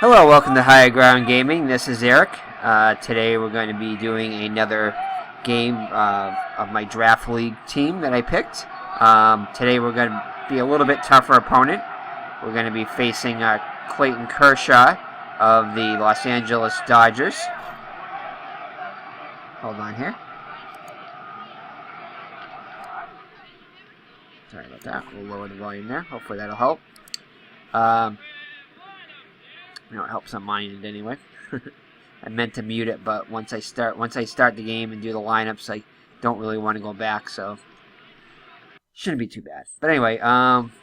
Hello, welcome to Higher Ground Gaming. This is Eric. Today we're going to be doing another game of my draft league team that I picked. Today we're going to be a little bit tougher opponent. We're going to be facing Clayton Kershaw of the Los Angeles Dodgers. Hold on here. Sorry about that. We'll lower the volume there. Hopefully that'll help. It helps on my end anyway. I meant to mute it, but once I start the game and do the lineups, I don't really want to go back, so shouldn't be too bad. But anyway,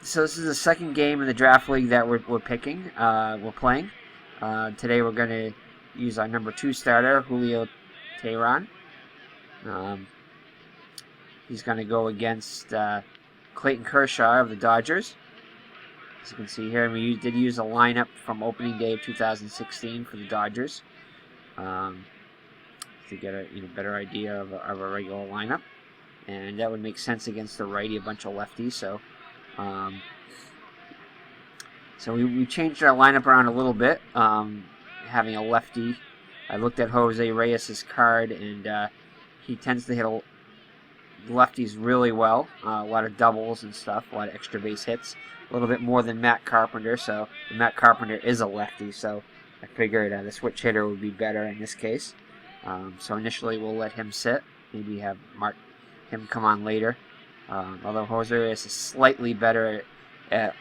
so this is the second game in the draft league that we're playing. Today we're going to use our number 2 starter, Julio Teheran. He's going to go against Clayton Kershaw of the Dodgers. As you can see here, we did use a lineup from opening day of 2016 for the Dodgers to get a better idea of a regular lineup, and that would make sense against the righty, a bunch of lefties. So we changed our lineup around a little bit, having a lefty. I looked at Jose Reyes' card, and he tends to hit lefties really well. A lot of doubles and stuff, a lot of extra base hits. A little bit more than Matt Carpenter, so Matt Carpenter is a lefty, so I figured the switch hitter would be better in this case. So initially we'll let him sit, maybe have him come on later. Although Jose Reyes is slightly better at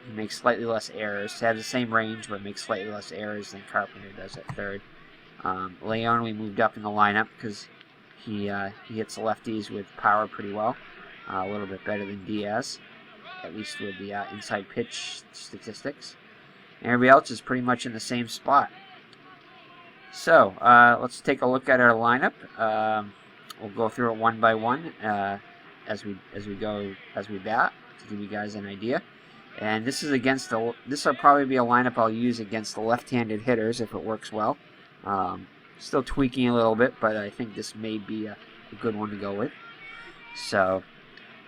he makes slightly less errors. He has the same range, but makes slightly less errors than Carpenter does at third. Leon we moved up in the lineup because he hits the lefties with power pretty well, a little bit better than Diaz, at least with the inside pitch statistics. And everybody else is pretty much in the same spot. So let's take a look at our lineup. We'll go through it one by one as we bat to give you guys an idea. And this is against this will probably be a lineup I'll use against the left-handed hitters if it works well. Still tweaking a little bit, but I think this may be a good one to go with. So,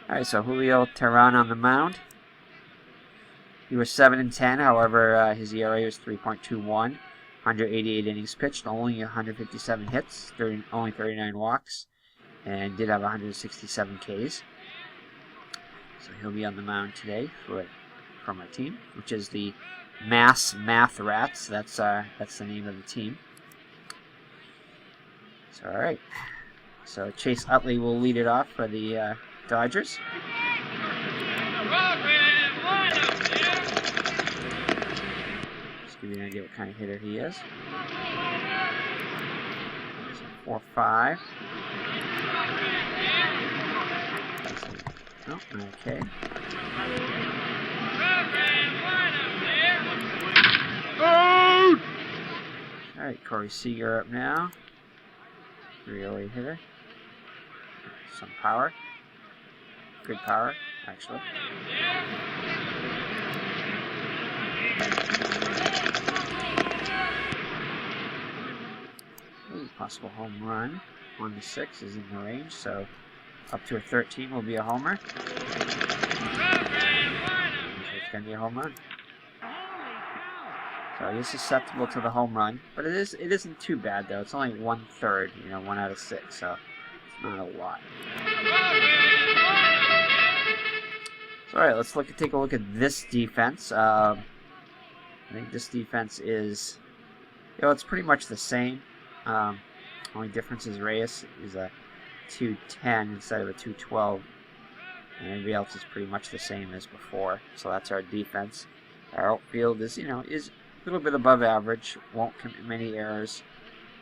alright, so Julio Teheran on the mound. He was 7-10, however, his ERA was 3.21, 188 innings pitched, only 157 hits, only 39 walks, and did have 167 Ks. So he'll be on the mound today from our team, which is the Math Rats. That's the name of the team. So, alright. So Chase Utley will lead it off for the Dodgers. Just give you an idea what kind of hitter he is. So 4-5. Oh, okay. Alright, Corey Seager up now. 308 hitter. Some power. Good power, actually. Ooh, possible home run. 1-6 is in the range, so up to a 13 will be a homer. So it's going to be a home run. So he is susceptible to the home run, but it isn't too bad though. It's only 1/3, 1 out of 6, so it's not a lot. So alright, let's take a look at this defense. I think this defense is, it's pretty much the same. Only difference is Reyes is a 210 instead of a 212, and everybody else is pretty much the same as before. So that's our defense. Our outfield is a little bit above average, won't commit many errors.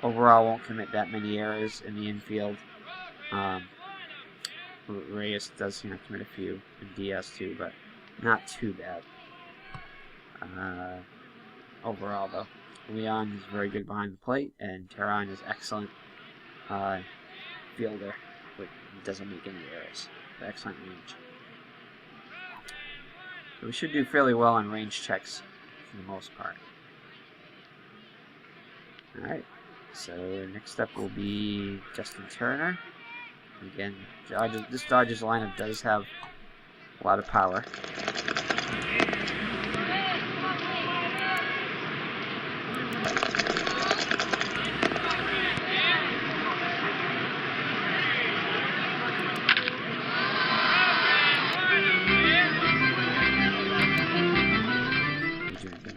Overall, won't commit that many errors in the infield. Reyes does commit a few, and Diaz too, but not too bad. Overall, though, Leon is very good behind the plate, and Teheran is excellent fielder, but doesn't make any errors. Excellent range. So we should do fairly well on range checks for the most part. Alright, so next up will be Justin Turner. Again, this Dodgers lineup does have a lot of power.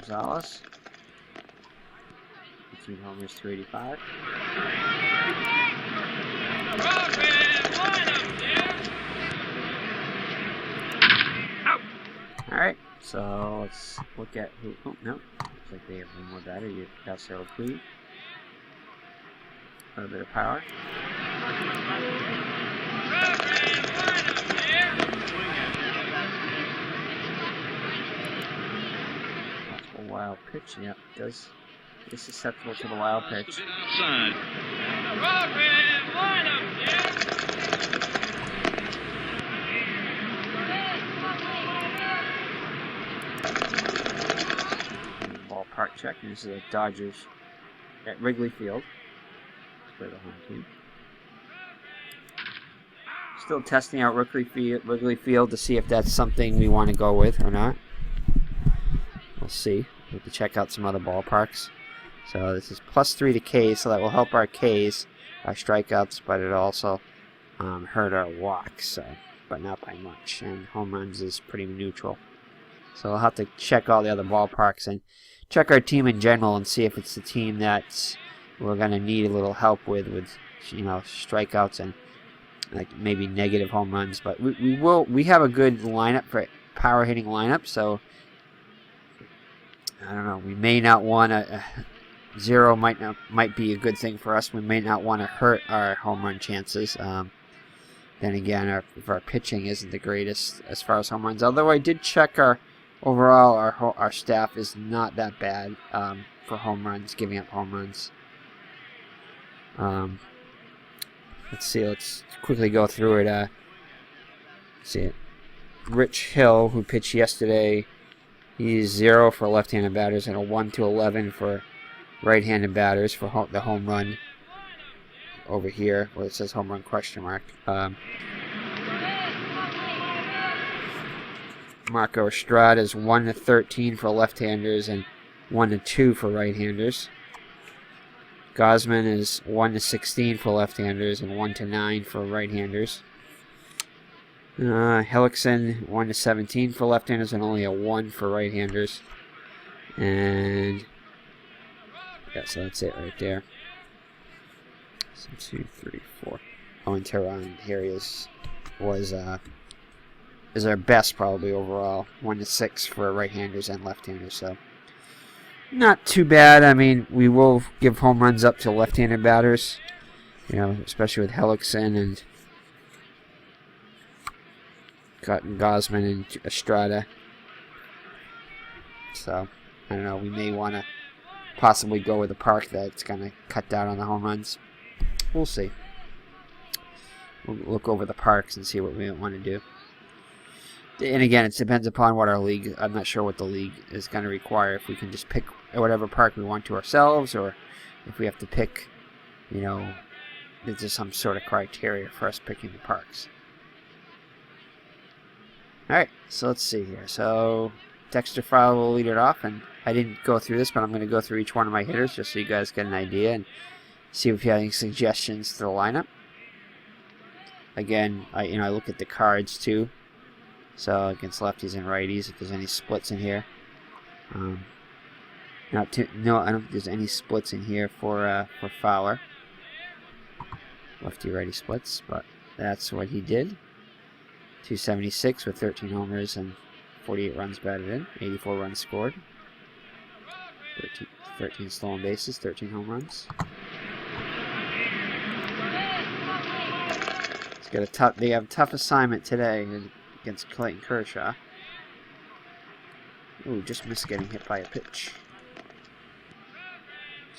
Gonzalez. 18 homers, 385. Alright, so let's look at who. Oh, no. Looks like they have one more batter. You got Sarah Clee. A little bit of power. Possible wild pitch. Yep, does. Is susceptible to the wild pitch. Ballpark check. This is the Dodgers at Wrigley Field. For the home team. Still testing out Wrigley Field to see if that's something we want to go with or not. We'll see. We have to check out some other ballparks. So this is +3 to Ks, so that will help our Ks, our strikeouts, but it also hurt our walks, but not by much. And home runs is pretty neutral. So we'll have to check all the other ballparks and check our team in general and see if it's the team that's we're going to need a little help with strikeouts and like maybe negative home runs. But we have a good lineup for power hitting lineup, so I don't know. We may not want to. Zero might be a good thing for us. We may not want to hurt our home run chances. Then again, if our pitching isn't the greatest as far as home runs. Although I did check our staff is not that bad for home runs, giving up home runs. Let's see. Let's quickly go through it. Let's see it. Rich Hill, who pitched yesterday, he's 0 for left-handed batters and a 1-11 for right-handed batters for the home run over here where it says home run question mark. Marco Estrada is 1-13 for left-handers and 1-2 for right-handers. Gosman is 1-16 for left-handers and 1-9 for right-handers. Hellickson 1-17 for left-handers and only a 1 for right-handers. And yeah, so that's it right there. So 2, 3, 4. Oh, and Tehran here is our best probably overall. 1-6 for right-handers and left-handers. So not too bad. I mean, we will give home runs up to left-handed batters, especially with Hellickson and Gosman and Estrada. So I don't know. We may want to possibly go with a park that's going to cut down on the home runs. We'll see. We'll look over the parks and see what we want to do. And again, it depends upon what our league. I'm not sure what the league is going to require. If we can just pick whatever park we want to ourselves, or if we have to pick, there's some sort of criteria for us picking the parks. Alright, so let's see here. So Dexter Fowler will lead it off, and I didn't go through this, but I'm going to go through each one of my hitters just so you guys get an idea and see if you have any suggestions to the lineup. Again, I look at the cards too. So against lefties and righties, if there's any splits in here. No, I don't think there's any splits in here for Fowler. Lefty-righty splits, but that's what he did. 276 with 13 homers and 48 runs batted in, 84 runs scored. 13 stolen bases, 13 home runs. They have a tough assignment today against Clayton Kershaw. Ooh, just missed getting hit by a pitch.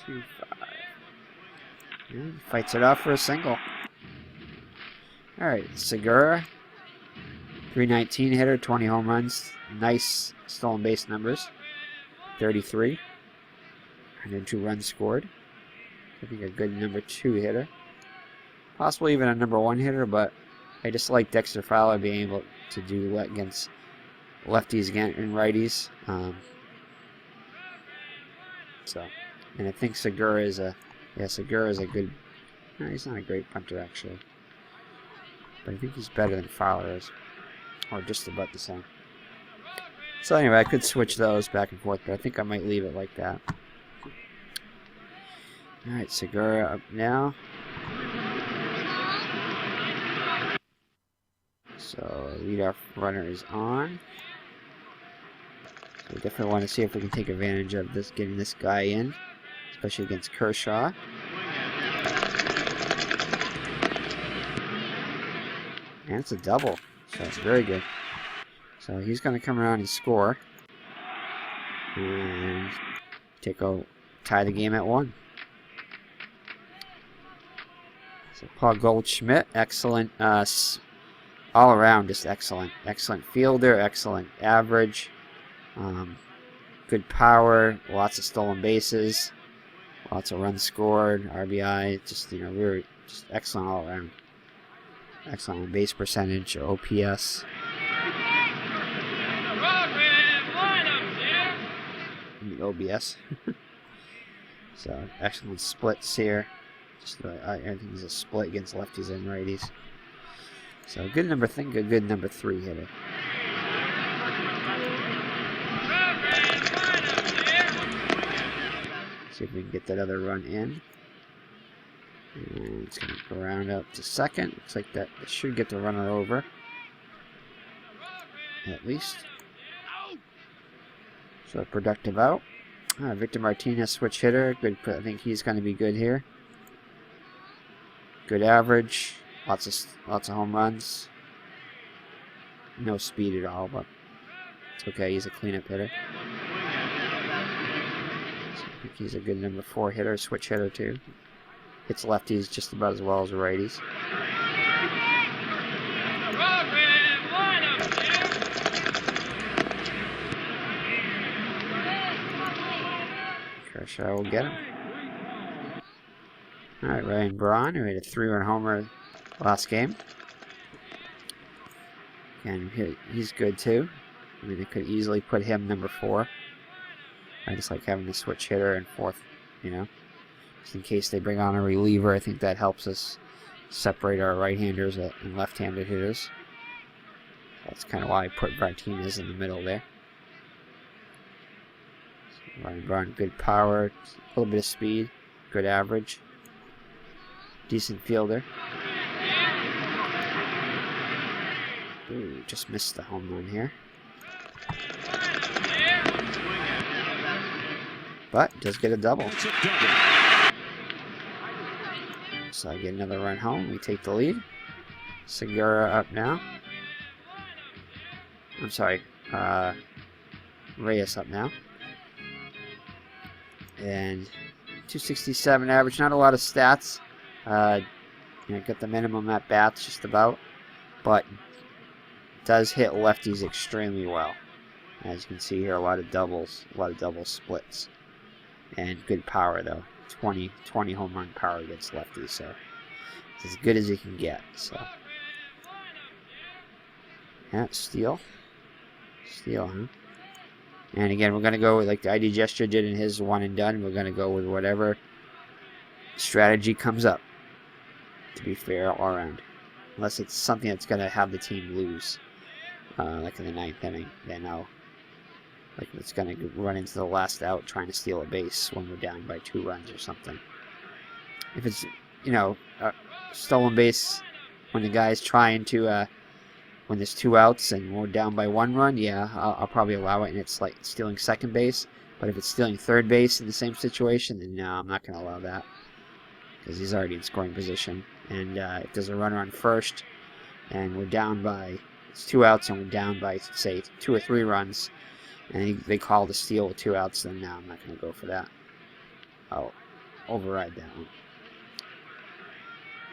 2-5. Yeah, fights it off for a single. Alright, Segura. 319 hitter, 20 home runs. Nice stolen base numbers. 33. 102 runs scored. I think a good number 2 hitter. Possibly even a number 1 hitter, but I just like Dexter Fowler being able to do against lefties and righties. And I think Segura is a good. No, he's not a great punter actually, but I think he's better than Fowler is, or just about the same. So anyway, I could switch those back and forth, but I think I might leave it like that. Alright, Segura up now. So, leadoff runner is on. So we definitely want to see if we can take advantage of this, getting this guy in, especially against Kershaw. And it's a double, so it's very good. So he's going to come around and score. And tie the game at 1. So Paul Goldschmidt, excellent, all around just excellent. Excellent fielder, excellent average, good power, lots of stolen bases, lots of runs scored, RBI, just, you know, really just excellent all around. Excellent on base percentage, OPS. OBS. So excellent splits here. Just I think he's a split against lefties and righties. So good number 3 hitter. See if we can get that other run in. And it's going to ground up to second. Looks like that should get the runner over. At least. So a productive out. Victor Martinez, switch hitter. Good. I think he's going to be good here. Good average. Lots of home runs. No speed at all, but it's okay. He's a cleanup hitter. So I think he's a good number 4 hitter, switch hitter too. Hits lefties just about as well as righties. Kershaw will get him. Alright, Ryan Braun, who hit a 3-run homer last game. And he's good too. I mean, they could easily put him number 4. I just like having a switch hitter and 4th, you know. Just in case they bring on a reliever, I think that helps us separate our right-handers and left-handed hitters. That's kind of why I put Martinez in the middle there. So Ryan Braun, good power, a little bit of speed, good average, decent fielder. Ooh, just missed the home run here. But does get a double. So I get another run home. We take the lead. Segura up now. I'm sorry. Reyes up now. And 267 average. Not a lot of stats. You know, got the minimum at bats just about. But does hit lefties extremely well. As you can see here, a lot of double splits. And good power though. 20 home run power against lefties, so it's as good as you can get. So yeah, steal, huh? And again, we're gonna go with like the ID Gesture did in his one and done. We're gonna go with whatever strategy comes up. To be fair, all around, unless it's something that's gonna have the team lose, like in the 9th inning, then I'll. Like it's going to run into the last out trying to steal a base when we're down by 2 runs or something. If it's, you know, stolen base when the guy's trying to, when there's 2 outs and we're down by 1 run, yeah, I'll probably allow it and it's like stealing second base. But if it's stealing third base in the same situation, then no, I'm not going to allow that. Because he's already in scoring position. And if there's a runner on first and we're down by, it's 2 outs and we're down by, say, 2 or 3 runs, and they call the steal with 2 outs, then no, I'm not going to go for that. I'll override that one.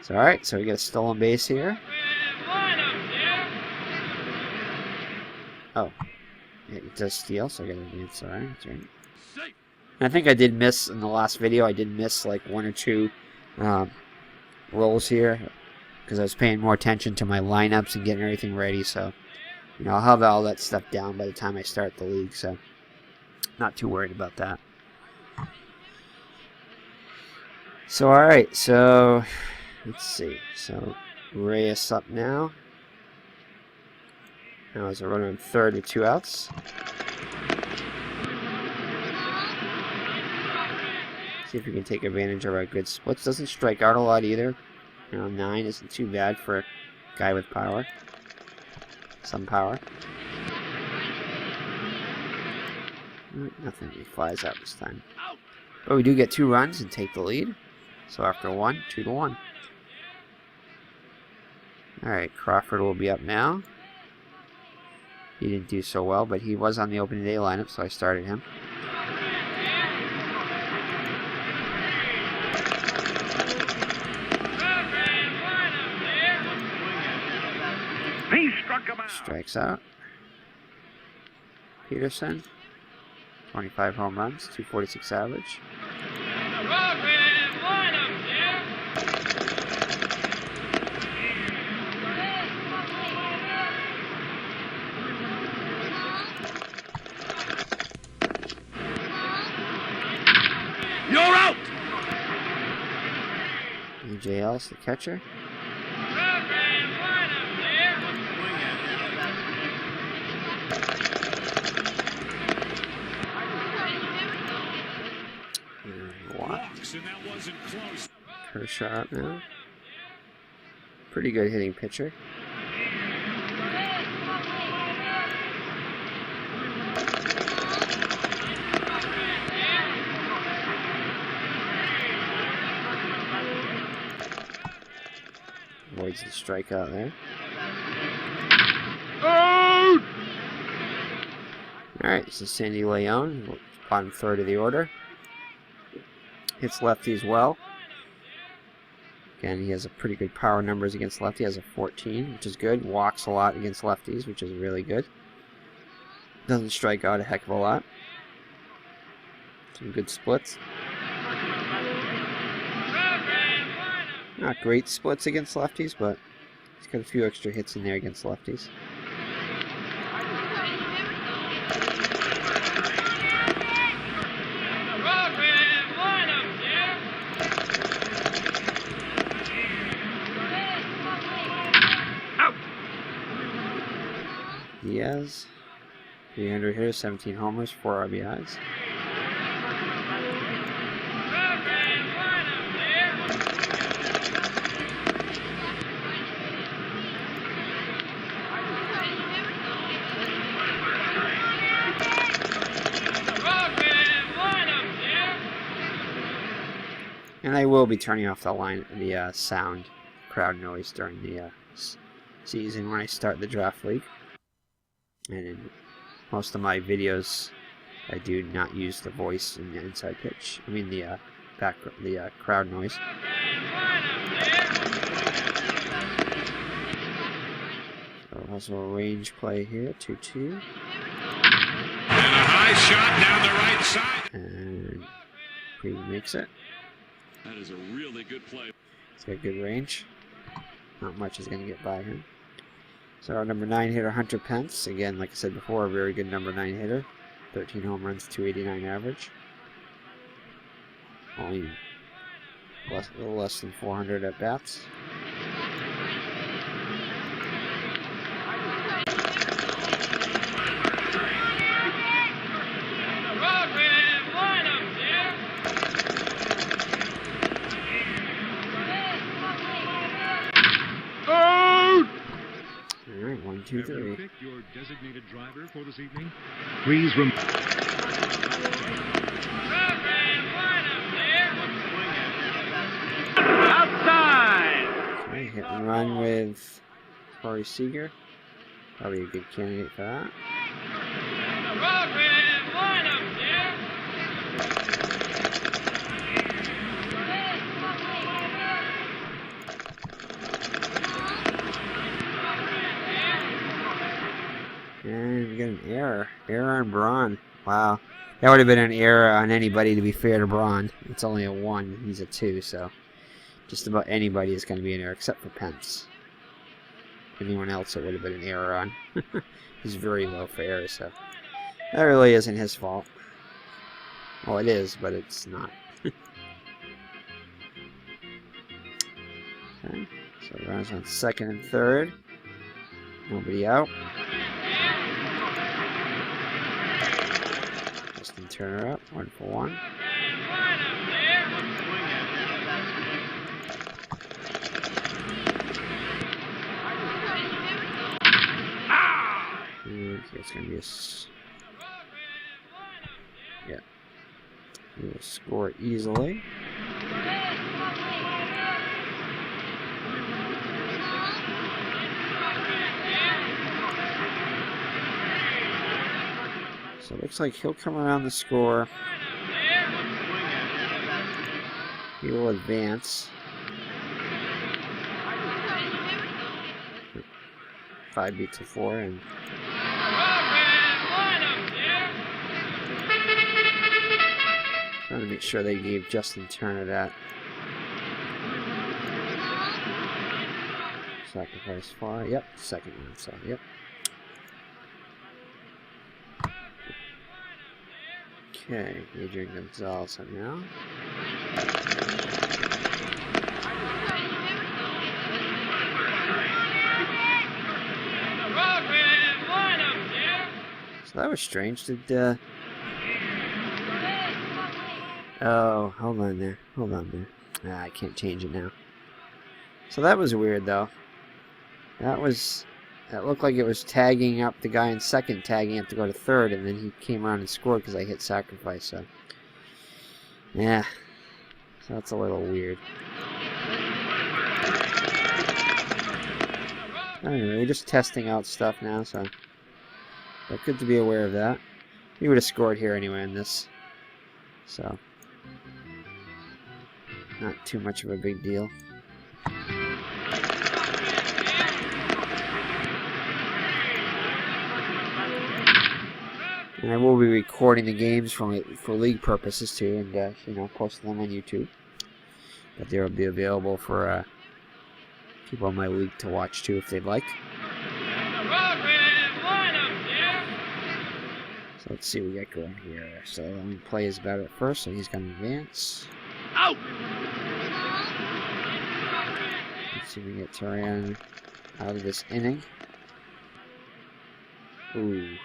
So, alright, so we got a stolen base here. Oh, it does steal, so I got to advance. Alright, that's right. And I think I did miss, in the last video, I did miss like 1 or 2 rolls here, because I was paying more attention to my lineups and getting everything ready, so... You know, I'll have all that stuff down by the time I start the league, so not too worried about that. So, alright, so let's see. So, Reyes up now. Now there's a runner on third with 2 outs. See if we can take advantage of our good splits. Doesn't strike out a lot either. 9 isn't too bad for a guy with power. Some power. Nothing. He flies out this time. But we do get 2 runs and take the lead. So after 1, 2-1. Alright, Crawford will be up now. He didn't do so well, but he was on the opening day lineup, so I started him. He struck him out. Strikes out. Peterson, 25 home runs, 246 average. You're out. E.J. Ellis, the catcher. And that wasn't close. Kershaw up now. Pretty good hitting pitcher. Avoids the strikeout there. Out! Alright, this is Sandy Leon, bottom third of the order. Hits lefties well. Again, he has a pretty good power numbers against lefty. He has a 14, which is good. Walks a lot against lefties, which is really good. Doesn't strike out a heck of a lot. Some good splits. Not great splits against lefties, but he's got a few extra hits in there against lefties. Diaz, 300 hitters, 17 homers, 4 RBIs. And I will be turning off the sound crowd noise during the season when I start the draft league. And in most of my videos, I do not use the voice in the inside pitch. I mean the crowd noise. So also a range play here, 2-2. And a high shot down the right side. And he makes it. That is a really good play. He's got good range. Not much is going to get by him. So our number 9 hitter, Hunter Pence. Again, like I said before, a very good number 9 hitter. 13 home runs, 289 average. Only a little less than 400 at bats. Alright, 1, 2, 3. Pick your designated driver for this evening. Please Outside. Okay, hit and run with Corey Seager. Probably a good candidate for that. And we got an error. Error on Braun. Wow. That would have been an error on anybody, to be fair to Braun. It's only a 1. He's a 2, so just about anybody is going to be an error, except for Pence. Anyone else it would have been an error on. He's very low for errors, so that really isn't his fault. Well, it is, but it's not. Okay, so runners on second and third. Nobody out. Justin Turner up, 1 for 1. Okay, it's gonna be a yeah. We will score easily. So it looks like he'll come around the score. He will advance. 5 beats to 4 and trying to make sure they gave Justin Turner that sacrifice far. Yep, second one. So yep. Okay, Adrian Gonzalez up now. So that was strange. Did oh, hold on there. Hold on there. I can't change it now. So that was weird though. That looked like it was tagging up the guy in second, tagging up to go to third, and then he came around and scored because I hit sacrifice. So yeah, so that's a little weird. Anyway, we're just testing out stuff now, so but good to be aware of that. He would have scored here anyway in this, so not too much of a big deal. And I will be recording the games for league purposes too, and you know, post them on YouTube. But they will be available for people in my league to watch too if they'd like. So let's see what we got going here. So let me play his batter at first, so he's going to advance. Out! Let's see if we can get Tarian out of this inning. Ooh.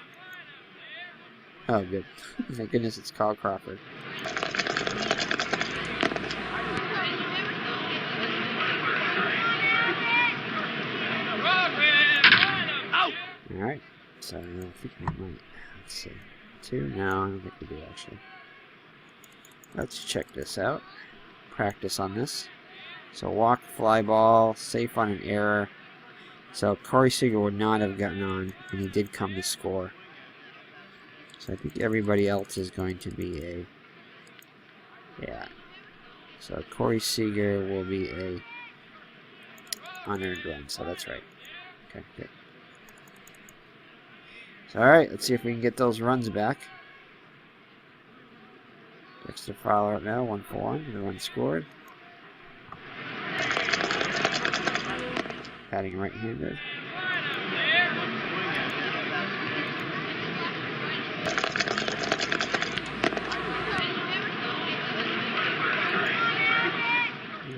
Oh, good. Thank goodness it's Kyle Crawford. Alright, so I think we might. Let's see. 2? No, I don't think we do actually. Let's check this out. Practice on this. So walk, fly ball, safe on an error. So Corey Seager would not have gotten on, and he did come to score. So I think everybody else is going to be a, yeah. So Corey Seager will be a unearned run, so that's right. Okay, good. So alright, let's see if we can get those runs back. Dexter Fowler up now, 1-for-1, the run scored. Batting right-handed.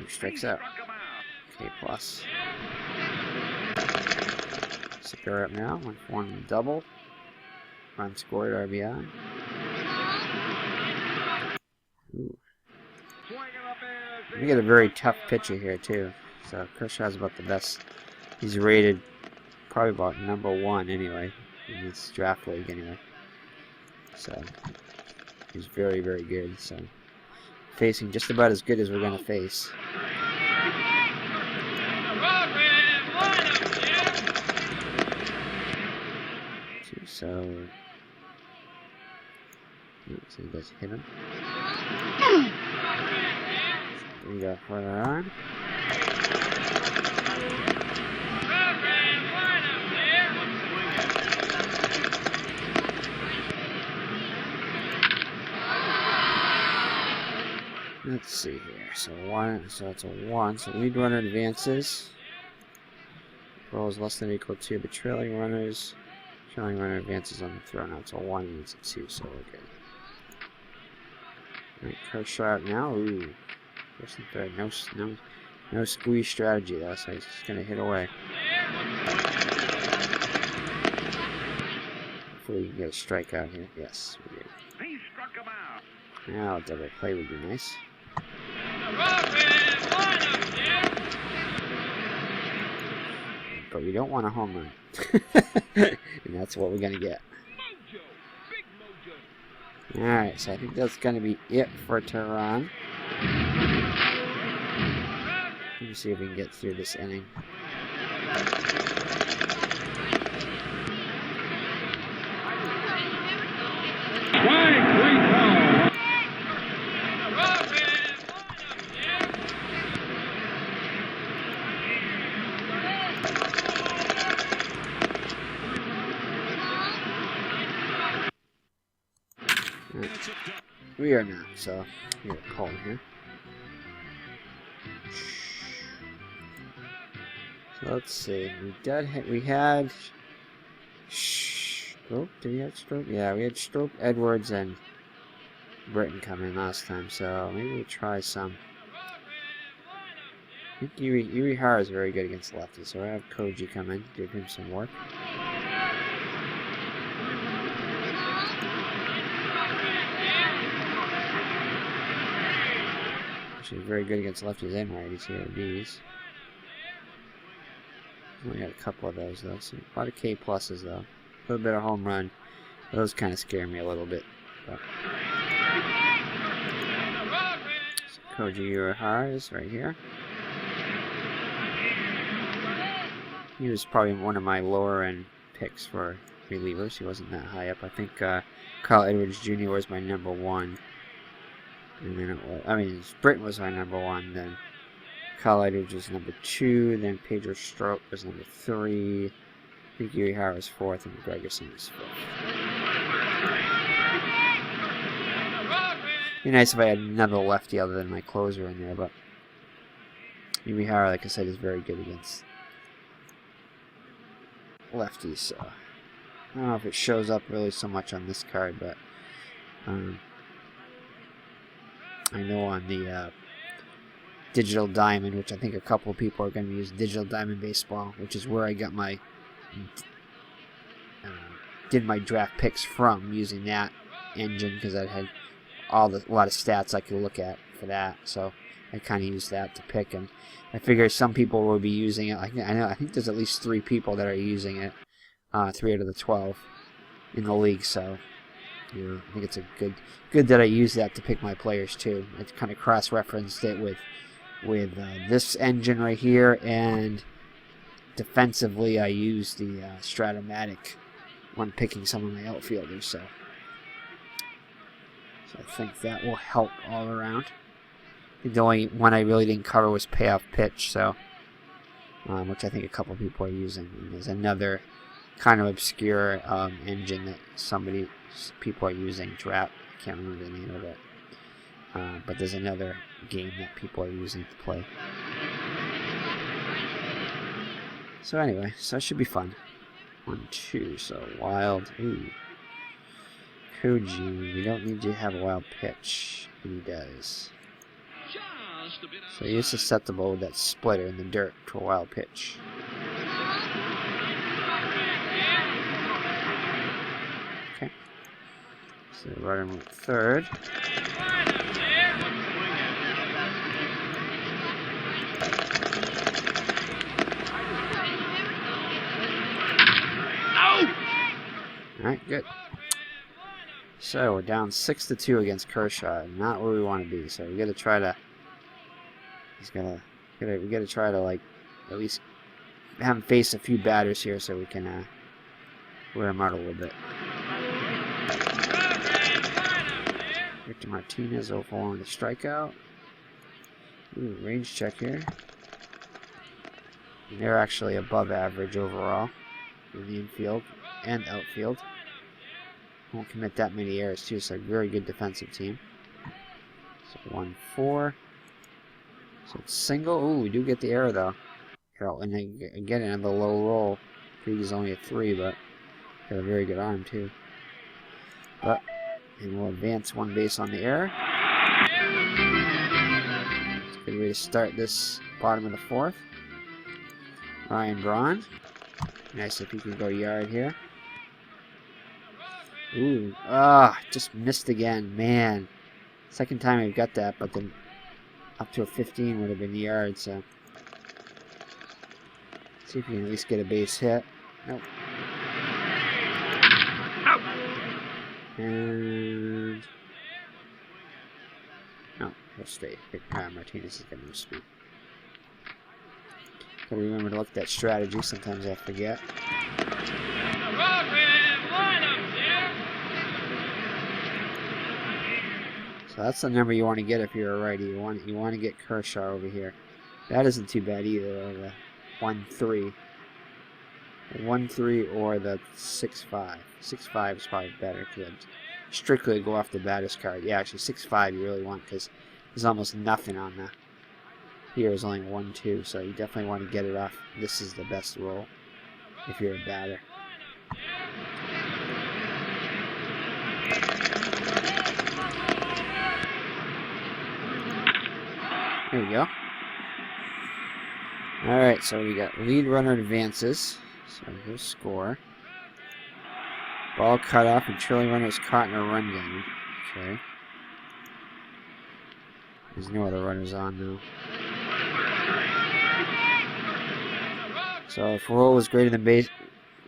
Strikes out. K plus. Sicker up now. 1-for-1 double. Run scored, RBI. Ooh. We get a very tough pitcher here too. So Kershaw's about the best. He's rated probably about #1 anyway in this draft league anyway. So he's very, very good. So facing just about as good as we're gonna face. So he does hit him. We got further on. Let's see here. So it's a 1. So lead runner advances. Rolls less than or equal to, but trailing runner advances on the throw. Now it's a 1 and it's a 2, so we're good. Alright, Kershaw now. Ooh. First and third. No squeeze strategy though, so he's just gonna hit away. Hopefully we can get a strikeout here. Yes, we did. He struck him out. Now a double play would be nice. But we don't want a home run. And that's what we're going to get. Alright, so I think that's going to be it for Tehran. Let me see if we can get through this inning. We are not, so we got a call here. So let's see. We had Stroke. Did we have Stroke? Yeah, we had Stroke, Edwards, and Britton come in last time. So maybe we'll try some. I think Yuri Hara is very good against lefties, so we'll have Koji come in, give him some work. Actually, very good against lefties and righties here at these. Only got a couple of those though. So a lot of K pluses though. A little bit of home run. Those kind of scare me a little bit. But. So Koji Urahara is right here. He was probably one of my lower end picks for relievers. He wasn't that high up. I think Kyle Edwards Jr. was my number 1. And then Britton was our number 1, then Kyle Edwards was number 2, then Pedro Stroke was number 3, I think Yuri Hara was 4th, and Gregerson was 5th. Be nice if I had another lefty other than my closer in there, but Yuri Hara, like I said, is very good against lefties, so I don't know if it shows up really so much on this card, but I know on the Digital Diamond, which I think a couple of people are going to use Digital Diamond Baseball, which is where I got my did my draft picks from, using that engine because I had a lot of stats I could look at for that. So I kind of used that to pick, and I figure some people will be using it. I think there's at least 3 people that are using it, 3 out of the 12 in the league. So. I think it's a good that I use that to pick my players too. I kind of cross-referenced it with this engine right here, and defensively I used the Stratomatic when picking some of my outfielders. So I think that will help all around. The only one I really didn't cover was Payoff Pitch, so which I think a couple people are using. And there's another kind of obscure engine that people are using, Trap. I can't remember the name of it. But there's another game that people are using to play. So anyway, so it should be fun. 1, 2, so wild. Ooh. Koji, we don't need to have a wild pitch. And he does. So he is susceptible with that splitter in the dirt to a wild pitch. Okay. So running with third. Alright, good. So we're down 6-2 against Kershaw. Not where we want to be. So we got to try to. We got to try to like at least have him face a few batters here, so we can wear him out a little bit. Victor Martinez 0 for 1 with a strikeout. Ooh, range check here. And they're actually above average overall in the infield and outfield. Won't commit that many errors too, so a very good defensive team. So 1-4. So it's single. Ooh, we do get the error though. And again, in the low roll. Krieg is only a 3, but got a very good arm too. But and we'll advance 1 base on the error. It's a good way to start this bottom of the 4th. Ryan Braun. Nice if he can go yard here. Ooh, just missed again, man. Second time I've got that, but then Up to a 15 would have been yards, so. See if we can at least get a base hit. Nope. And no, he'll stay. Martinez is going to speed. Gotta remember to look at that strategy. Sometimes I forget. So that's the number you want to get if you're a righty. You want to get Kershaw over here. That isn't too bad either. The 1-3. The 1-3 or the 6-5. 6-5 is probably better because I'd strictly go off the baddest card. Yeah, actually 6-5 you really want because there's almost nothing on the. Here is only 1-2, so you definitely want to get it off. This is the best roll if you're a batter. There we go. Alright, so we got lead runner advances. So he'll score. Ball cut off and trailing runner is caught in a run down. Okay. There's no other runners on now. So if roll is greater than base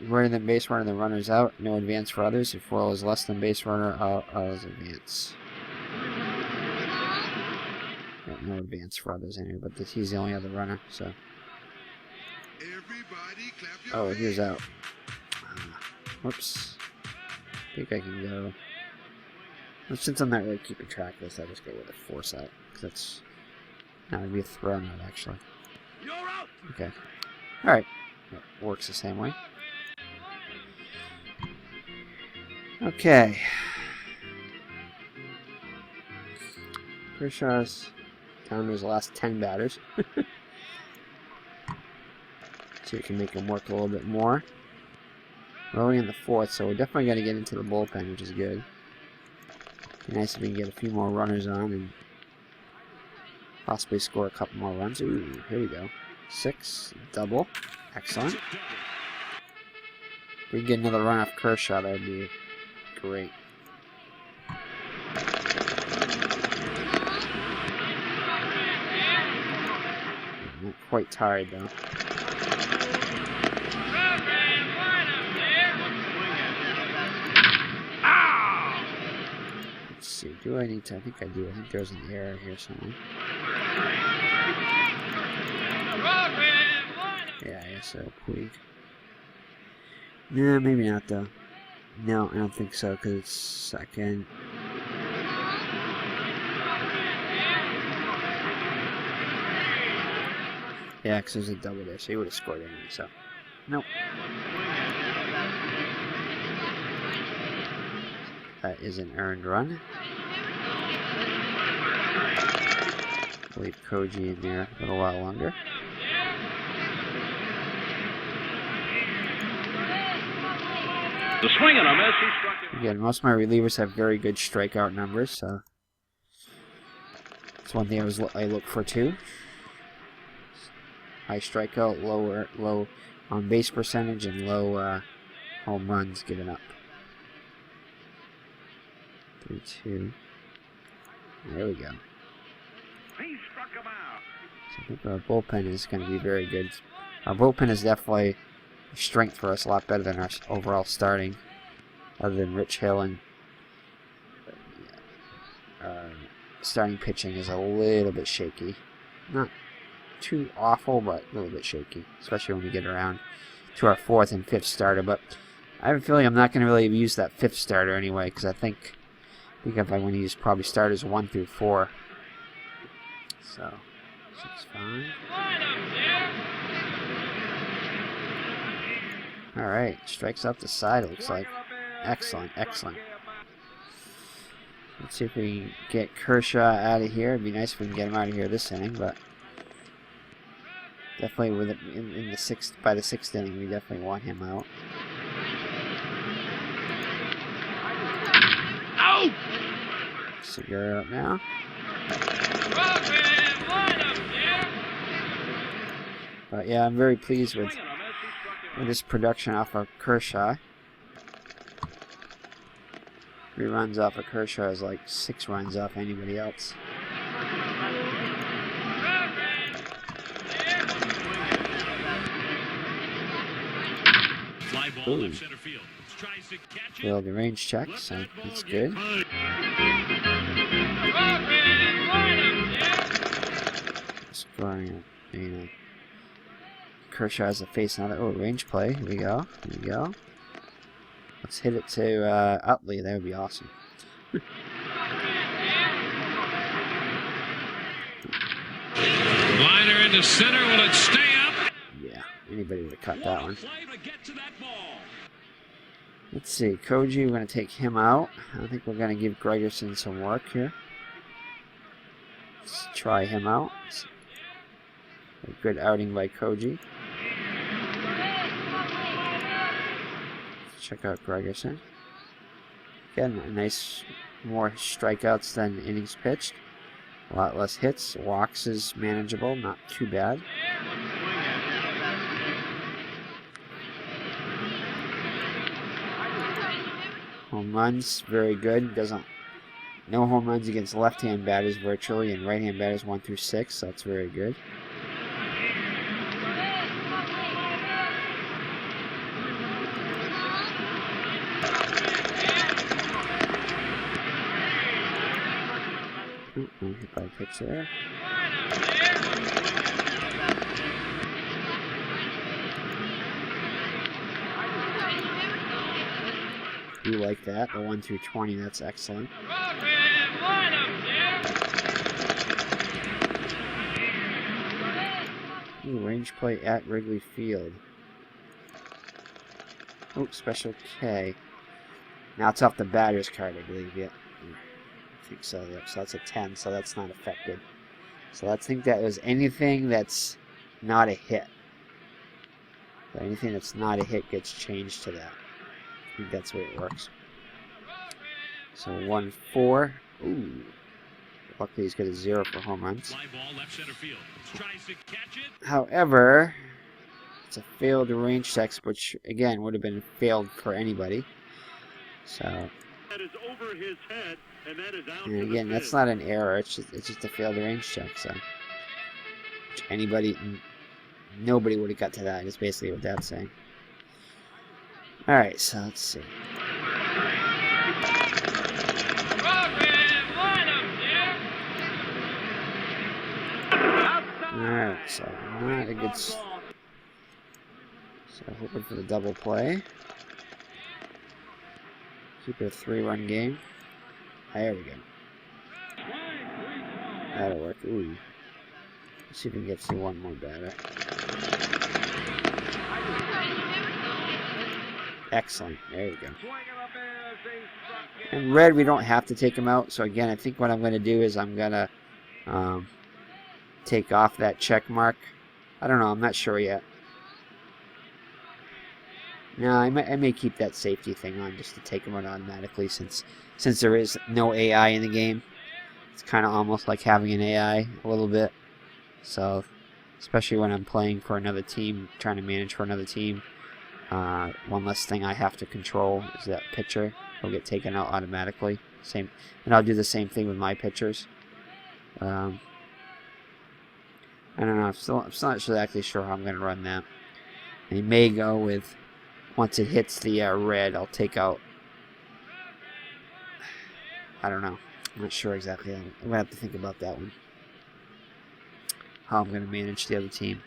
runner, the runner's out. No advance for others. If roll is less than base runner, all is advance. No advance for others anyway, but he's the only other runner, so. Oh, here's out. Whoops. I think I can go. Well, since I'm not really keeping track of this, I'll just go with a force out. Because that's. That would be a throw out, actually. Okay. Alright. That works the same way. Okay. Kershaw's down to his last 10 batters. So we can make him work a little bit more. We're only in the 4th, so we're definitely going to get into the bullpen, which is good. Be nice if we can get a few more runners on and possibly score a couple more runs. Ooh, here we go. 6, double. Excellent. If we can get another run off Kershaw, that would be great. Not quite tired, though. Let's see, do I need to? I think I do. I think there's an error here somewhere. Yeah, I guess so. Puig. Nah, maybe not, though. No, I don't think so, because it's second. Yeah, because there's a double there, so he would have scored anyway, so. Nope. That is an earned run. Leave Koji in there a little while longer. The swing and a miss. He struck it. Again, most of my relievers have very good strikeout numbers, so that's one thing I look for too. High strikeout, low on base percentage, and low home runs given up. 3-2. There we go. He struck him out. So I think our bullpen is going to be very good. Our bullpen is definitely a strength for us, a lot better than our overall starting, other than Rich Hill, and starting pitching is a little bit shaky. Not too awful, but a little bit shaky, especially when we get around to our 4th and 5th starter. But I have a feeling I'm not going to really use that 5th starter anyway, because I think if I want to use probably starters 1 through 4. So 6-5. All right, strikes up the side. It looks like excellent, excellent. Let's see if we can get Kershaw out of here. It'd be nice if we can get him out of here this inning, but definitely with it in the 6th, by the 6th inning, we definitely want him out. Out! Segura up now. But yeah, I'm very pleased with this production off of Kershaw. 3 runs off of Kershaw is like 6 runs off anybody else. ball left center field. Tries to catch it. Failed the range check, Let so that ball that's get good. by. Scoring, Kershaw has to face another. Oh, range play. Here we go. Here we go. Let's hit it to Utley. That would be awesome. Liner into center. Will it stay up? Yeah, anybody would have cut that one. Play to get to that ball. Let's see. Koji, we're going to take him out. I think we're going to give Gregerson some work here. Let's try him out. A good outing by Koji. Let's check out Gregerson. Again, a nice, more strikeouts than innings pitched. A lot less hits. Walks is manageable, not too bad. Home runs, very good. No home runs against left-hand batters virtually, and right-hand batters 1 through 6. So that's very good. Hit by a pitch there. You like that, the 1 through 20, that's excellent. Ooh, range play at Wrigley Field. Oh, special K. Now it's off the batter's card, I believe. Yeah, I think so. Yep. So that's a 10. So that's not affected. So let's think that was anything that's not a hit. So anything that's not a hit gets changed to that. I think that's the way it works. So 1-4. Ooh. Luckily he's got a 0 for home runs. Fly ball left center field. Tries to catch it. However, it's a failed range check, which again would have been failed for anybody. So. That is over his head, and that is out. And again, that's not an error. It's just a failed range check. So. Which nobody would have got to that. Is basically what that's saying. All right, so let's see. Alright, so not a good... So hoping for the double play. Keep it a 3-run game. There we go. That'll work. Ooh. Let's see if we can get to one more batter. Excellent. There you go. And red, we don't have to take him out. So again, I think what I'm going to do is I'm going to take off that check mark. I don't know. I'm not sure yet. No, I may keep that safety thing on just to take him out automatically since there is no AI in the game. It's kind of almost like having an AI a little bit. So, especially when I'm playing for another team, trying to manage for another team. One less thing I have to control is that pitcher. He'll get taken out automatically. And I'll do the same thing with my pitchers. I don't know. I'm still not exactly sure how I'm going to run that. I may go with, once it hits the red, I'll take out. I don't know. I'm not sure exactly. I'm going to have to think about that one. How I'm going to manage the other team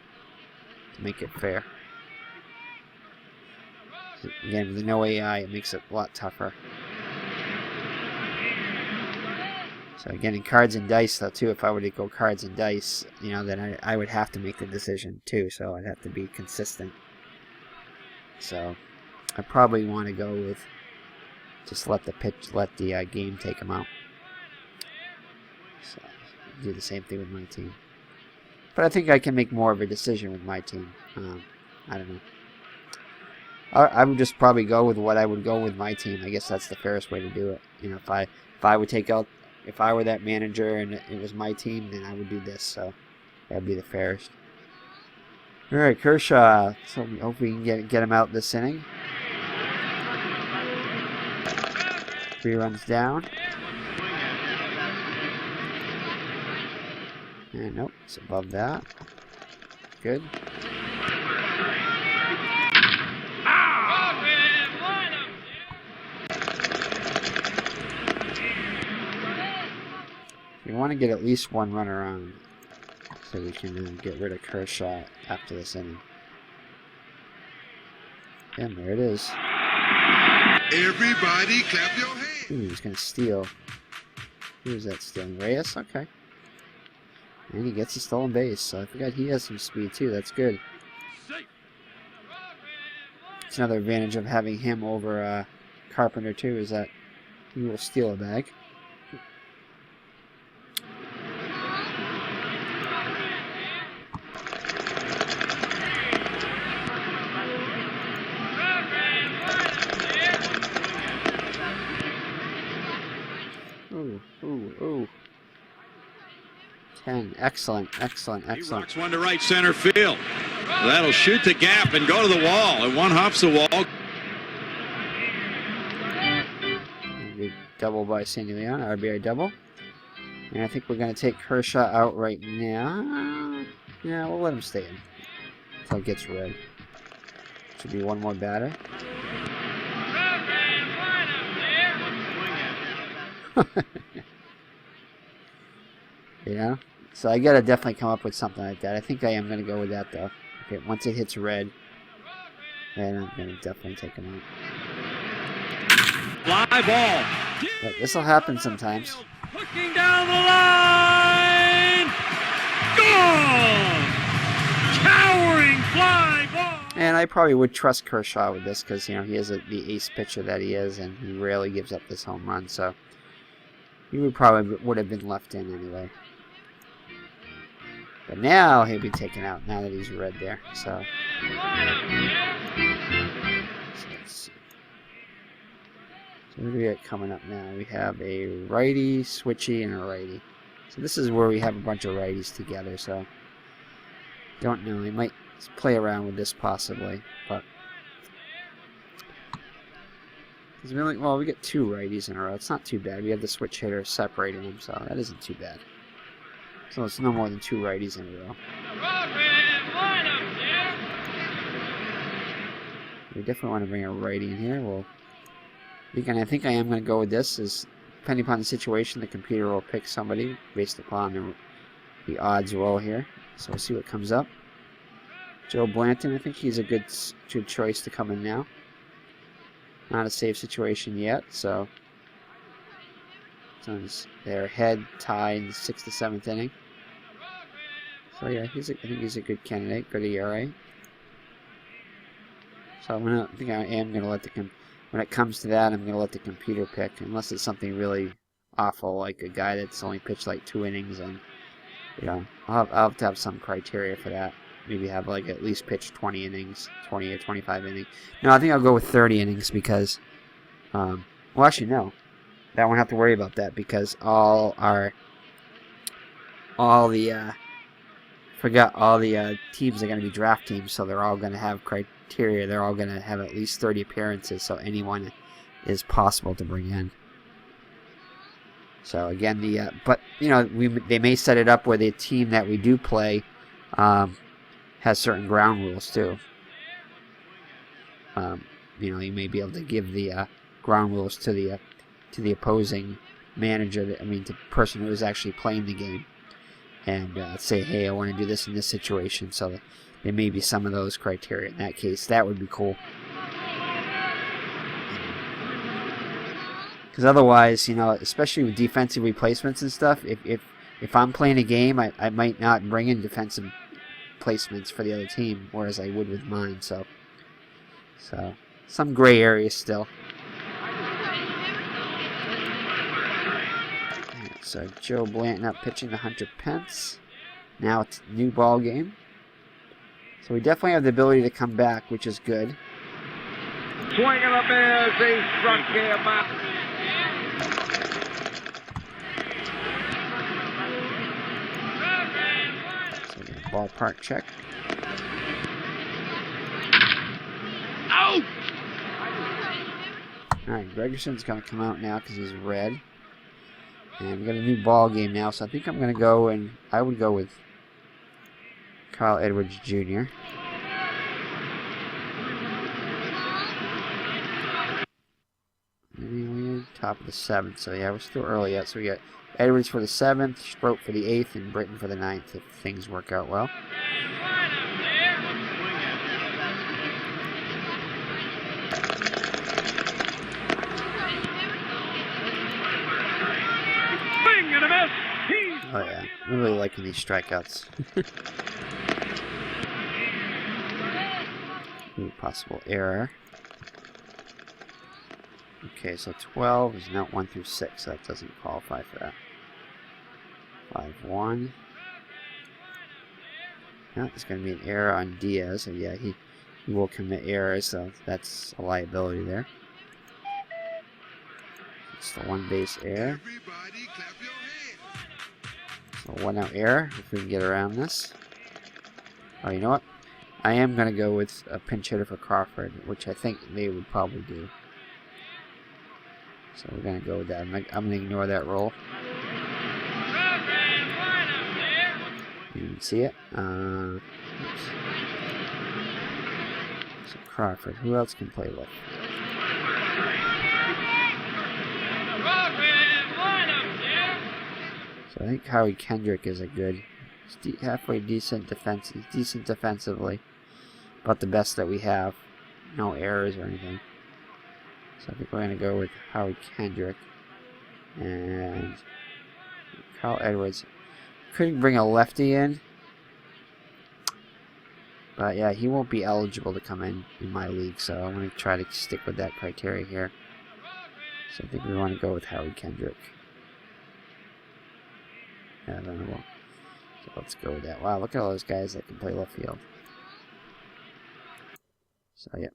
to make it fair. Again, with no AI, it makes it a lot tougher. So again, in cards and dice, though, too, if I were to go cards and dice, you know, then I would have to make the decision, too. So I'd have to be consistent. So I probably want to go with just let the game take them out. So do the same thing with my team. But I think I can make more of a decision with my team. I don't know. I would just probably go with what I would go with my team. I guess that's the fairest way to do it. You know, if I would take out, if I were that manager and it was my team, then I would do this. So that'd be the fairest. All right, Kershaw. So we hope we can get him out this inning. 3 runs down. And nope, it's above that. Good. We want to get at least one run around so we can get rid of Kershaw after this inning. And there it is. Everybody clap your hands. Ooh, he's going to steal. Who is that stealing? Reyes? Okay. And he gets a stolen base, so I forgot he has some speed too. That's good. It's another advantage of having him over Carpenter too, is that he will steal a bag. Ooh, ooh, ooh. 10. Excellent, excellent, He excellent. rocks one to right center field. That'll shoot the gap and go to the wall. And one hops the wall. Double by Sandy Leon, RBI double. And I think we're going to take Kershaw out right now. Yeah, we'll let him stay in until it gets red. Should be one more batter. You know? So I gotta definitely come up with something like that. I think I am gonna go with that though. Okay, once it hits red, then I'm gonna definitely take him out. Fly ball. But this will happen sometimes. Looking down the line. Gone. Towering fly ball. And I probably would trust Kershaw with this because, you know, he is the ace pitcher that he is, and he rarely gives up this home run. So he would have been left in anyway. But now he'll be taken out now that he's red there. So let's see. So what do we got coming up now? We have a righty, switchy, and a righty. So this is where we have a bunch of righties together. So don't know. We might play around with this possibly, but well, we get two righties in a row. It's not too bad. We have the switch hitter separating them, so that isn't too bad. So it's no more than two righties in a row. We definitely want to bring a righty in here. Well, I think I am going to go with this. Is depending upon the situation, the computer will pick somebody based upon the odds roll here. So we'll see what comes up. Joe Blanton, I think he's a good choice to come in now. Not a safe situation yet, so they're ahead, tied in the 6th to 7th inning. So yeah, I think he's a good candidate. Good ERA. So I think I am gonna let when it comes to that, I'm gonna let the computer pick, unless it's something really awful, like a guy that's only pitched like 2 innings, and you know, I'll have to have some criteria for that. Maybe have like at least pitch 20 innings, 20 or 25 innings. No, I think I'll go with 30 innings because, well, actually no, I won't have to worry about that because all the teams are going to be draft teams, so they're all going to have criteria. They're all going to have at least 30 appearances, so anyone is possible to bring in. So again, but you know, they may set it up where the team that we do play has certain ground rules too. You know, you may be able to give the ground rules to the opposing manager. The person who is actually playing the game, and say, hey, I want to do this in this situation. So there may be some of those criteria. In that case, that would be cool. Because otherwise, you know, especially with defensive replacements and stuff, if I'm playing a game, I might not bring in defensive placements for the other team, whereas I would with mine. So some gray areas still. Right, so Joe Blanton up pitching to Hunter Pence. Now it's a new ball game. So we definitely have the ability to come back, which is good. Swinging up as he struck him out. Ballpark check. Out! Alright, Gregerson's going to come out now because he's red. And we got a new ball game now, so I think I'm going to go, and I would go with Kyle Edwards Jr. Top of the 7th, so yeah, we're still early yet. So we got Edwards for the 7th, Strope for the 8th, and Britton for the 9th if things work out well. Oh yeah, I'm really liking these strikeouts. Ooh, possible error. Okay, so 12 is not 1 through 6, so that doesn't qualify for that. 5-1. No, there's going to be an error on Diaz, so yeah, he will commit errors, so that's a liability there. It's the 1 base error. So 1 out error, if we can get around this. Oh, you know what? I am going to go with a pinch hitter for Crawford, which I think they would probably do. So we're going to go with that. I'm going to ignore that roll. You didn't see it. Oops. So Crawford. Who else can play with? So I think Howie Kendrick is a good, halfway decent defense. He's decent defensively, about the best that we have. No errors or anything. So I think we're going to go with Howie Kendrick and Carl Edwards. Couldn't bring a lefty in, but yeah, he won't be eligible to come in my league, so I'm going to try to stick with that criteria here. So I think we want to go with Howie Kendrick. Yeah, I don't know. So let's go with that. Wow, look at all those guys that can play left field. So yeah.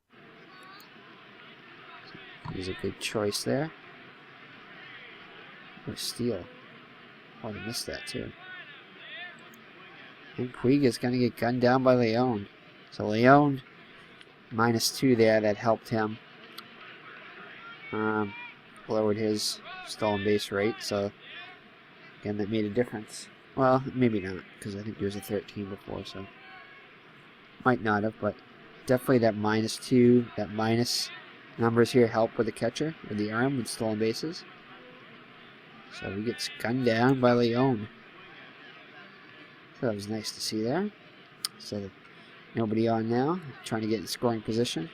He's a good choice there. Oh, steal. Oh, I missed that too. And Puig is going to get gunned down by Leon. So Leon, -2 there, that helped him. Lowered his stolen base rate, so again, that made a difference. Well, maybe not, because I think there was a 13 before, so might not have, but definitely that -2, that minus numbers here help with the catcher, with the arm, with stolen bases. So he gets gunned down by Leon. So that was nice to see there. So nobody on now, trying to get in scoring position.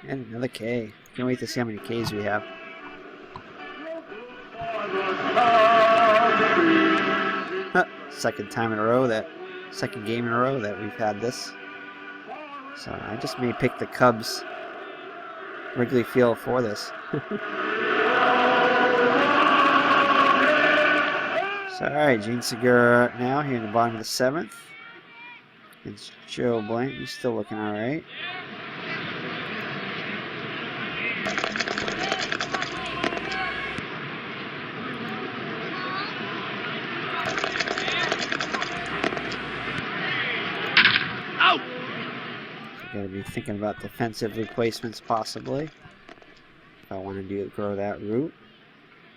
And another K. Can't wait to see how many Ks we have. Second time in a row second game in a row that we've had this. So I just may pick the Cubs Wrigley Field for this. So alright, Gene Segura now here in the bottom of the 7th. It's Joe Blank. He's still looking alright. Gotta be thinking about defensive replacements possibly. If I want to go that route.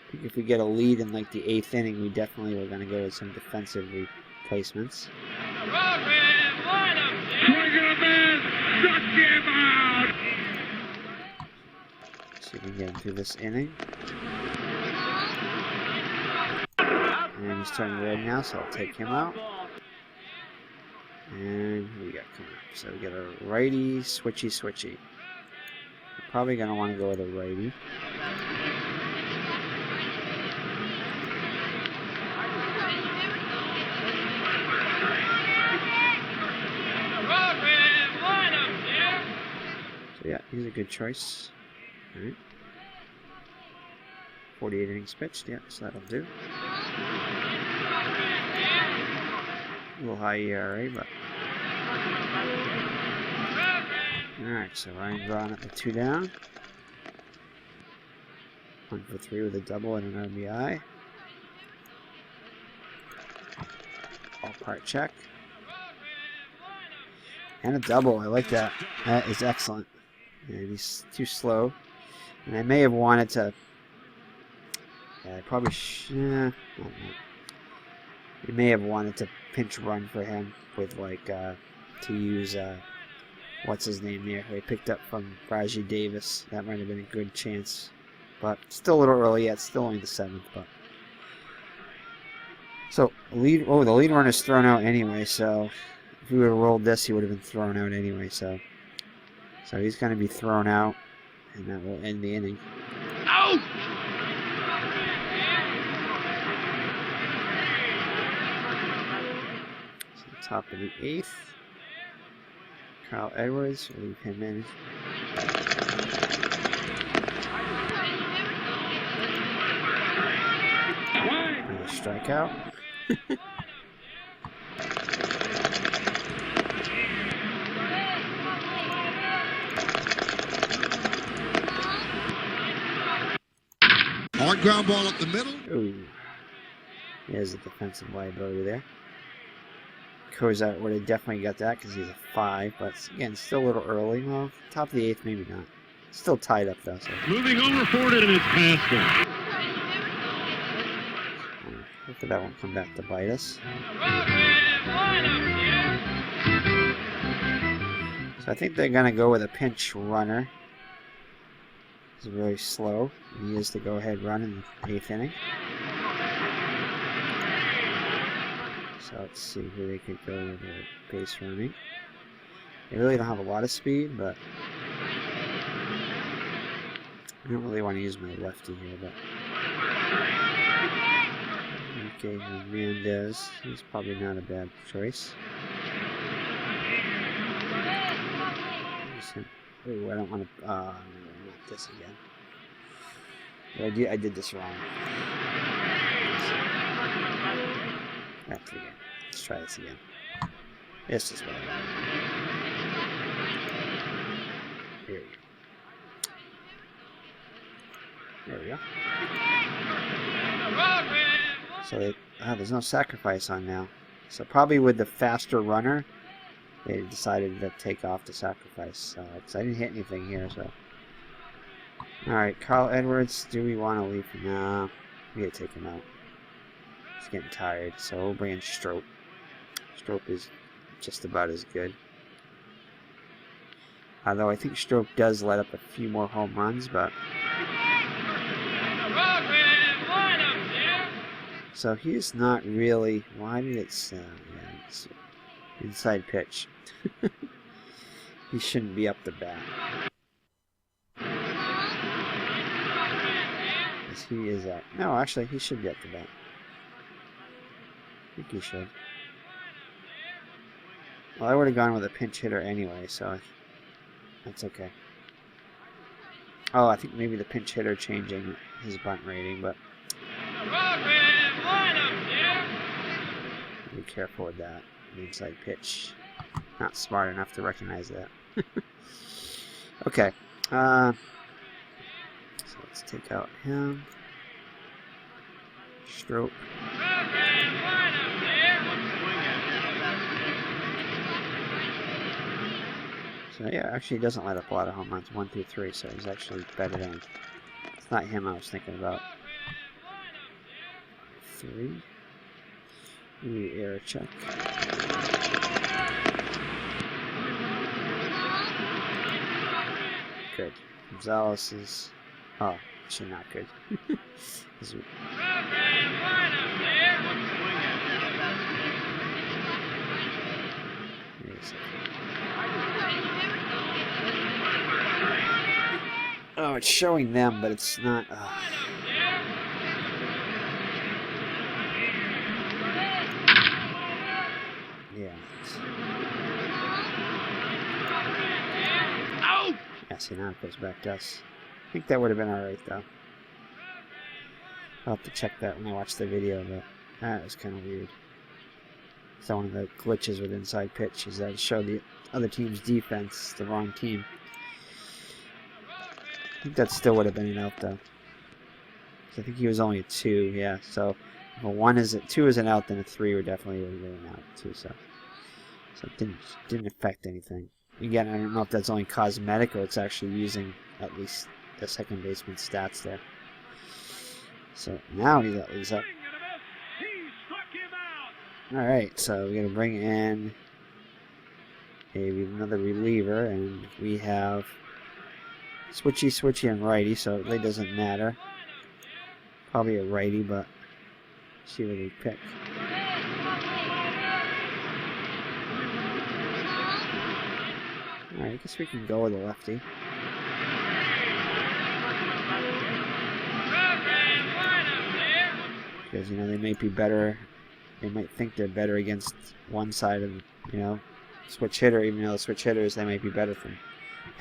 I think if we get a lead in like the 8th inning, we definitely were going to go with some defensive replacements. See if we can get him through this inning. And he's turning red now, so I'll take him out. And who we got coming up? So we got a righty, switchy. We're probably going to want to go with a righty. So yeah, he's a good choice. Alright. 48 innings pitched, yeah, so that'll do. A little high ERA, but... Alright, so Ryan Braun at the 2 down. 1 for 3 with a double and an RBI. Ballpark check. And a double, I like that. That is excellent. And he's too slow. And I may have wanted to... Yeah, I probably you may have wanted to pinch run for him with like to use what's his name there, who they picked up from Rajai Davis. That might have been a good chance. But still a little early yet. Still only the 7th. But so the lead runner's thrown out anyway. So if we would have rolled this, he would have been thrown out anyway. So he's going to be thrown out, and that will end the inning. Out! So top of the 8th. Carl Edwards, we'll leave him in. Another strikeout. Hard ground ball up the middle. Ooh. There's a defensive liability there. Kozak would have definitely got that because he's a 5, but again, still a little early. Well, top of the 8th, maybe not. Still tied up though. So. Moving over for it, and it's past him. Hopefully that won't come back to bite us. So I think they're going to go with a pinch runner. He's very slow. He is the go-ahead run in the 8th inning. So let's see who they could go with their base running. They really don't have a lot of speed, but I don't really want to use my lefty here, but okay, Hernandez, he's probably not a bad choice. Oh, I don't want to, no, not this again. But I did this wrong. Back again. Let's try this again. This is what I want. Here we go. There we go. So there's no sacrifice on now. So probably with the faster runner, they decided to take off the sacrifice. Because I didn't hit anything here, so. Alright, Carl Edwards, do we want to leave him? No, we gotta take him out. He's getting tired, so we'll bring in Strope. Strope is just about as good. Although I think Strope does let up a few more home runs, but... So he's not really... Why did it say... Yeah, it's inside pitch. He shouldn't be up the bat. Yes, he is at... No, actually, he should be up the bat. I think he should. Well, I would have gone with a pinch hitter anyway, so that's okay. Oh, I think maybe the pinch hitter changing his bunt rating, but be careful with that. The inside pitch. Not smart enough to recognize that. Okay. So let's take out him. Stroke. So yeah, actually he doesn't let up a lot of home runs, 1 through 3, so he's actually better than. It's not him I was thinking about. 3. Ooh, error check. Good. Gonzalez is. Oh, actually not good. Oh, it's showing them, but it's not. Yeah. Ow! Yeah, see, now it goes back to us. I think that would have been alright, though. I'll have to check that when I watch the video, but that was kind of weird. So one of the glitches with inside pitch is that it showed the other team's defense, the wrong team. I think that still would have been an out, though. I think he was only a 2, yeah. So if a 2 is an out, then a 3 would definitely would have been an out, too. So it didn't affect anything. Again, I don't know if that's only cosmetic or it's actually using at least the second baseman's stats there. So now he's up. Alright, so we're going to bring in another reliever, and we have switchy and righty, so it really doesn't matter. Probably a righty, but see what we pick. Alright, I guess we can go with a lefty. Because, they might be better. They might think they're better against one side of, switch hitter, even though the switch hitters, they might be better from,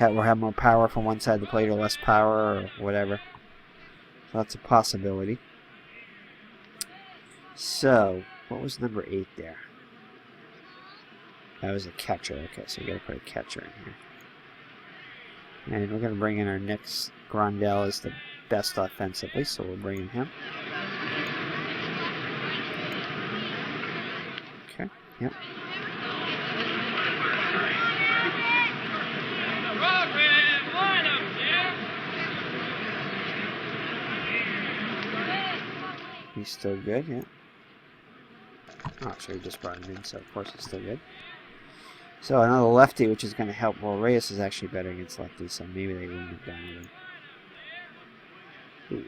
or have more power from one side of the plate or less power or whatever. So that's a possibility. So, what was number 8 there? That was a catcher. Okay, so we gotta put a catcher in here. And we're gonna bring in our next. Grandel is the best offensively, so we'll bring in him. Okay, yep. He's still good, yeah. Oh, so we just brought him in, so of course he's still good. So another lefty, which is going to help. Well, Reyes is actually better against lefties, so maybe they wouldn't have gone with him.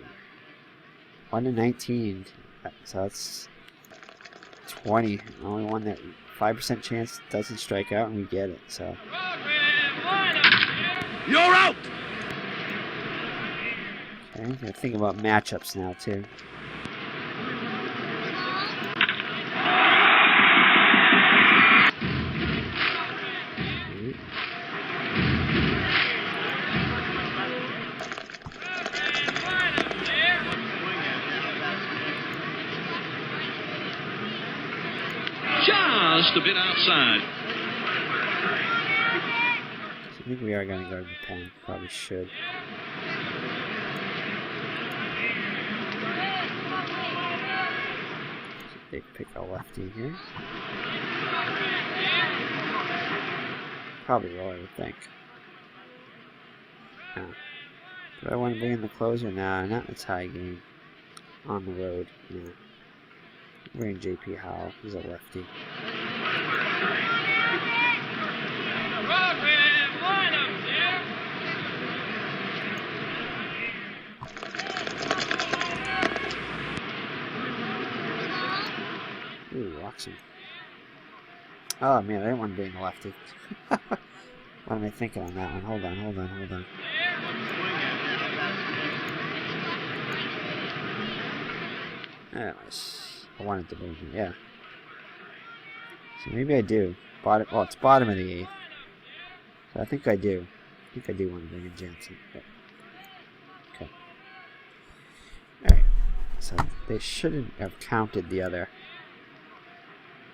Ooh. 1-19. So that's 20. Only one that 5% chance doesn't strike out, and we get it. So. You're out. Okay, I'm gonna think about matchups now too. Just a bit outside. I think we are going to go to the pen. Probably should. So they pick a lefty here. Probably will, I would think. No. Do I want to bring in the closer? Nah, not in a tie game. On the road. Yeah. Bring in JP Howell. He's a lefty. Ooh, walks him. Oh man, I didn't want to bring the lefty. What am I thinking on that one? Hold on. Anyways, I wanted to bring him, yeah. So maybe I do. Bottom. Oh, it's bottom of the 8th. So I think I do. want to bring in Jansen. But, okay. Alright. So they shouldn't have counted the other.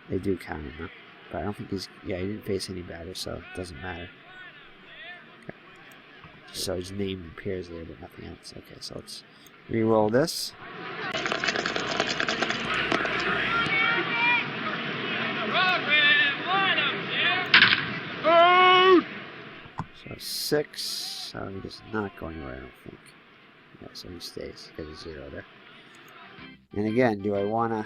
They do count him though. But I don't think he's. Yeah, he didn't face any batters, so it doesn't matter. Okay. So his name appears there, but nothing else. Okay, so let's re-roll this. So 6. So he does not go anywhere, I don't think. Yeah, so he stays. Get a 0 there. And again, do I want to...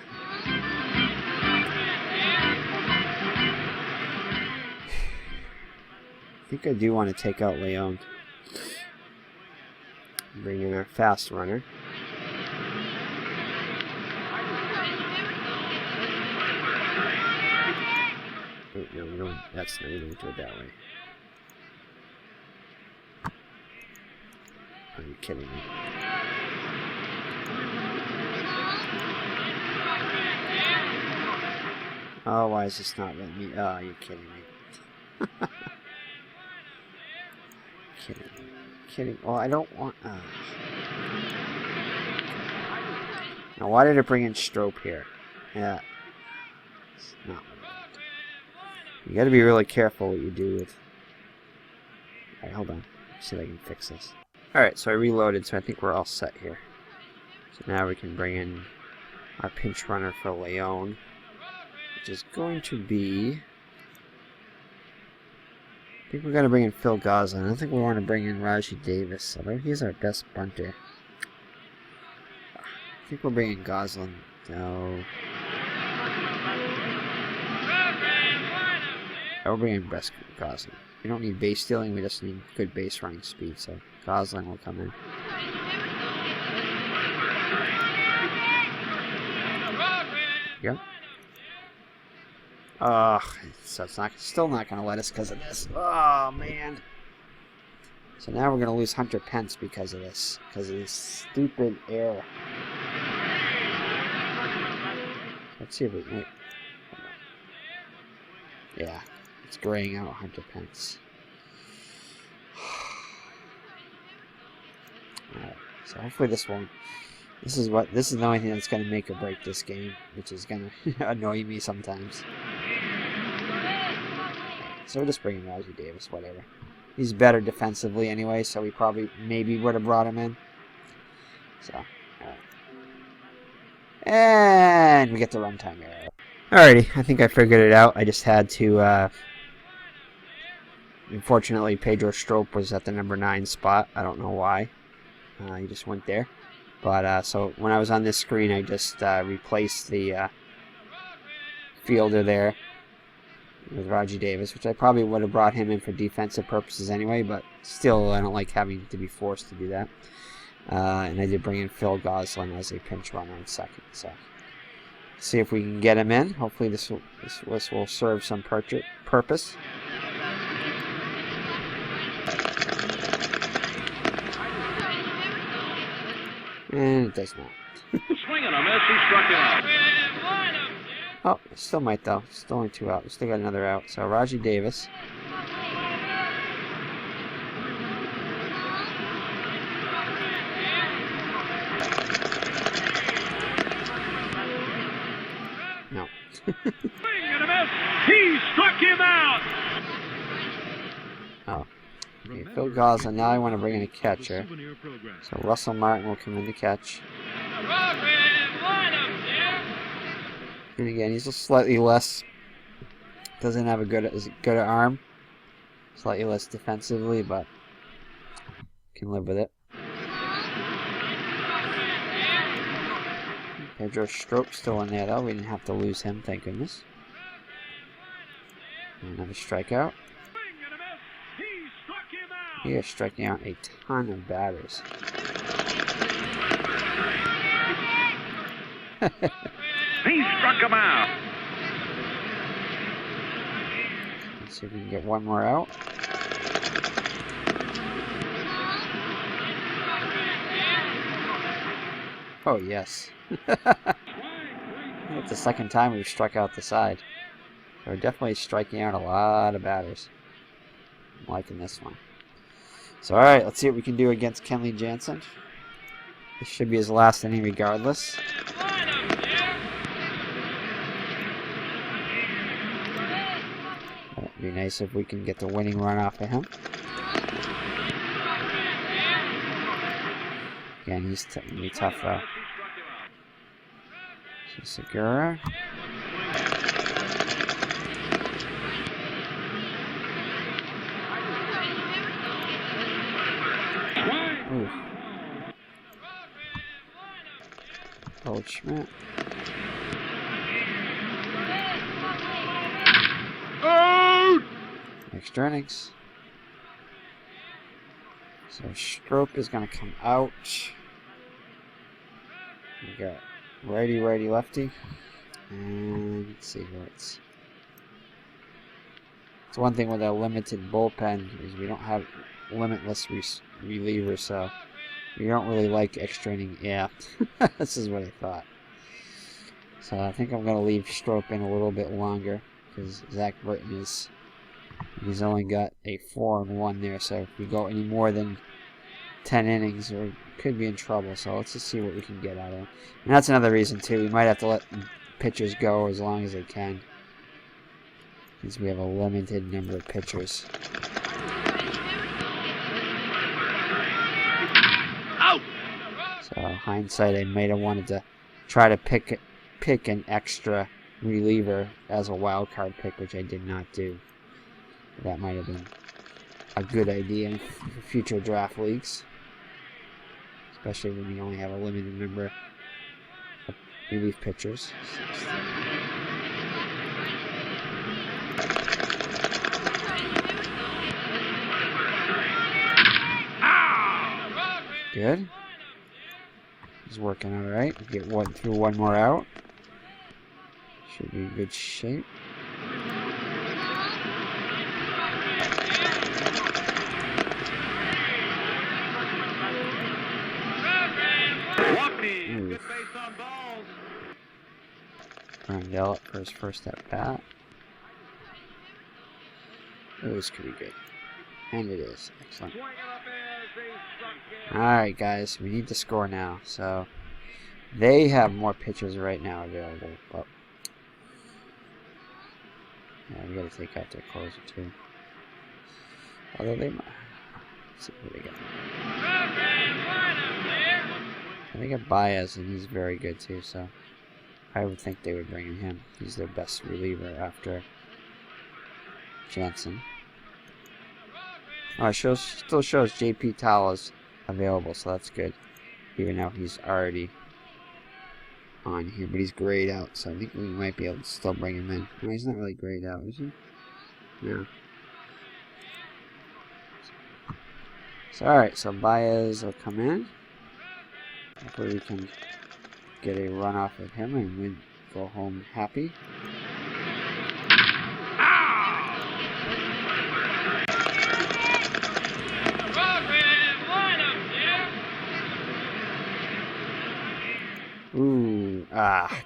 I think I do want to take out Leon. Bring in our fast runner. Oh, no, we don't. That's not. We don't do it that way. Are you kidding me? Oh, why is this not letting me? Oh, you're kidding me. Kidding. Well, I don't want. Now, why did it bring in Strope here? Yeah. It's not what I want. You gotta be really careful what you do with. Alright, hold on. Let's see if I can fix this. Alright, so I reloaded, so I think we're all set here. So now we can bring in our pinch runner for Leon, which is going to be. I think we're going to bring in Phil Goslin. I don't think we want to bring in Raji Davis, although he's our best bunter. I think we'll bring in Goslin. No. We're bringing best Gosling. We don't need base stealing, we just need good base running speed, so Gosling will come in. Yep. Ugh, so it's still not going to let us because of this. Oh, man. So now we're going to lose Hunter Pence because of this stupid error. Let's see if we... Wait. Yeah, it's graying out Hunter Pence. Alright, so hopefully this won't... This is the only thing that's going to make or break this game, which is going to annoy me sometimes. So we're just bringing Raji Davis, whatever. He's better defensively anyway, so we maybe would have brought him in. So, alright. And we get the runtime error. Alrighty, I think I figured it out. I just had to, unfortunately, Pedro Strop was at the number 9 spot. I don't know why. He just went there. But, so when I was on this screen, I just replaced the fielder there with Raji Davis, which I probably would have brought him in for defensive purposes anyway, but still, I don't like having to be forced to do that. And I did bring in Phil Gosling as a pinch runner in second. So, see if we can get him in. Hopefully this will serve some purpose. And it does not. Swing and a miss, he struck him out. Oh, still might though. Still only 2 out. We still got another out. So Raji Davis. No. Swing and a miss, he struck him out. Oh. Okay, Phil Gosling. Now I want to bring in a catcher. So Russell Martin will come in to catch. And again, he's just slightly less. Doesn't have as good an arm. Slightly less defensively, but can live with it. Pedro Strop still in there though. We didn't have to lose him, thank goodness. Another strikeout. He is striking out a ton of batters. He struck him out. Let's see if we can get one more out. Oh, yes. That's the second time we've struck out the side. So we're definitely striking out a lot of batters. I'm liking this one. So, alright, let's see what we can do against Kenley Jansen. This should be his last inning regardless. It'd be nice if we can get the winning run off of him. Again, he's going to be tough though. So Segura. Ooh. Old Schmidt. Out! Extra innings. So Strop is going to come out. We got righty, lefty. And let's see who it's one thing with a limited bullpen is we don't have limitless relievers, so we don't really like extra inning. Yeah, this is what I thought. So I think I'm going to leave Strop in a little bit longer because Zach Britton he's only got a 4-1 there. So if we go any more than 10 innings, we could be in trouble. So let's just see what we can get out of him. And that's another reason too. We might have to let pitchers go as long as they can, because we have a limited number of pitchers. Out! So hindsight, I might have wanted to try to pick an extra reliever as a wild card pick, which I did not do. That might have been a good idea in future draft leagues, especially when we only have a limited number of relief pitchers. Good. He's working all right. Get through one more out. Should be in good shape. Rondell up for his first at bat. Oh, this could be good. And it is. Excellent. Alright, guys. We need to score now. So, they have more pitchers right now available. But, yeah, we gotta take out their closer, too. Although they might. Let's see who they got. They got Baez, and he's very good, too. So, I would think they would bring in him. He's their best reliever after Jansen. Oh, it still shows JP Tala's available, so that's good. Even though he's already on here, but he's grayed out, so I think we might be able to still bring him in. No, he's not really grayed out, is he? No. So, alright, so Baez will come in. Hopefully we can get a run off of him and go home happy. Ooh,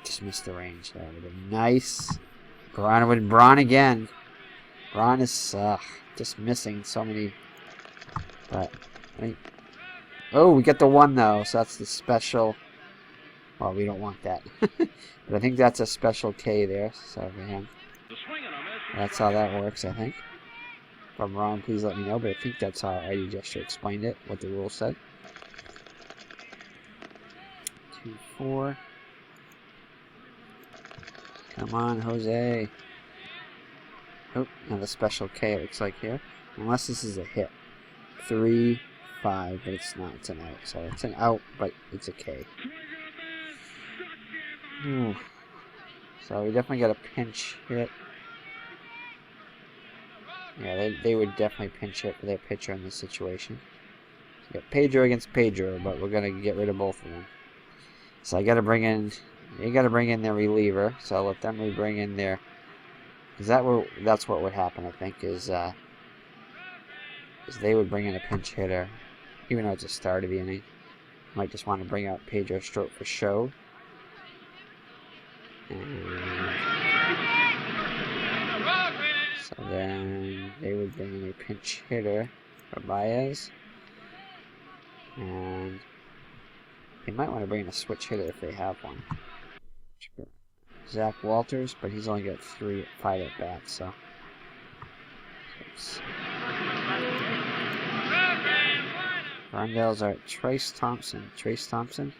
just missed the range. That would have been nice. Braun again. Braun is just missing so many. But oh, we get the one though, so that's the special. Well, we don't want that. But I think that's a special K there. So for him, that's how that works. I think. If I'm wrong, please let me know. But I think that's how ID Gesture explained it. What the rule said. 2-4. Come on, Jose. Oh, another special K it looks like here. Unless this is a hit. 3-5, but it's not. It's an out. So it's an out, but it's a K. Ooh. So we definitely got a pinch hit. Yeah, they would definitely pinch hit for their pitcher in this situation. So we got Pedro against Pedro, but we're gonna get rid of both of them. So you gotta bring in their reliever. So I'll let them bring in their, because that's what would happen. I think is they would bring in a pinch hitter, even though it's a start of the inning. Might just want to bring out Pedro Strop for show. And so then they would bring in a pinch hitter for Baez, and they might want to bring in a switch hitter if they have one. Zach Walters, but he's only got 5 at bats, so. Rondell's are Trace Thompson.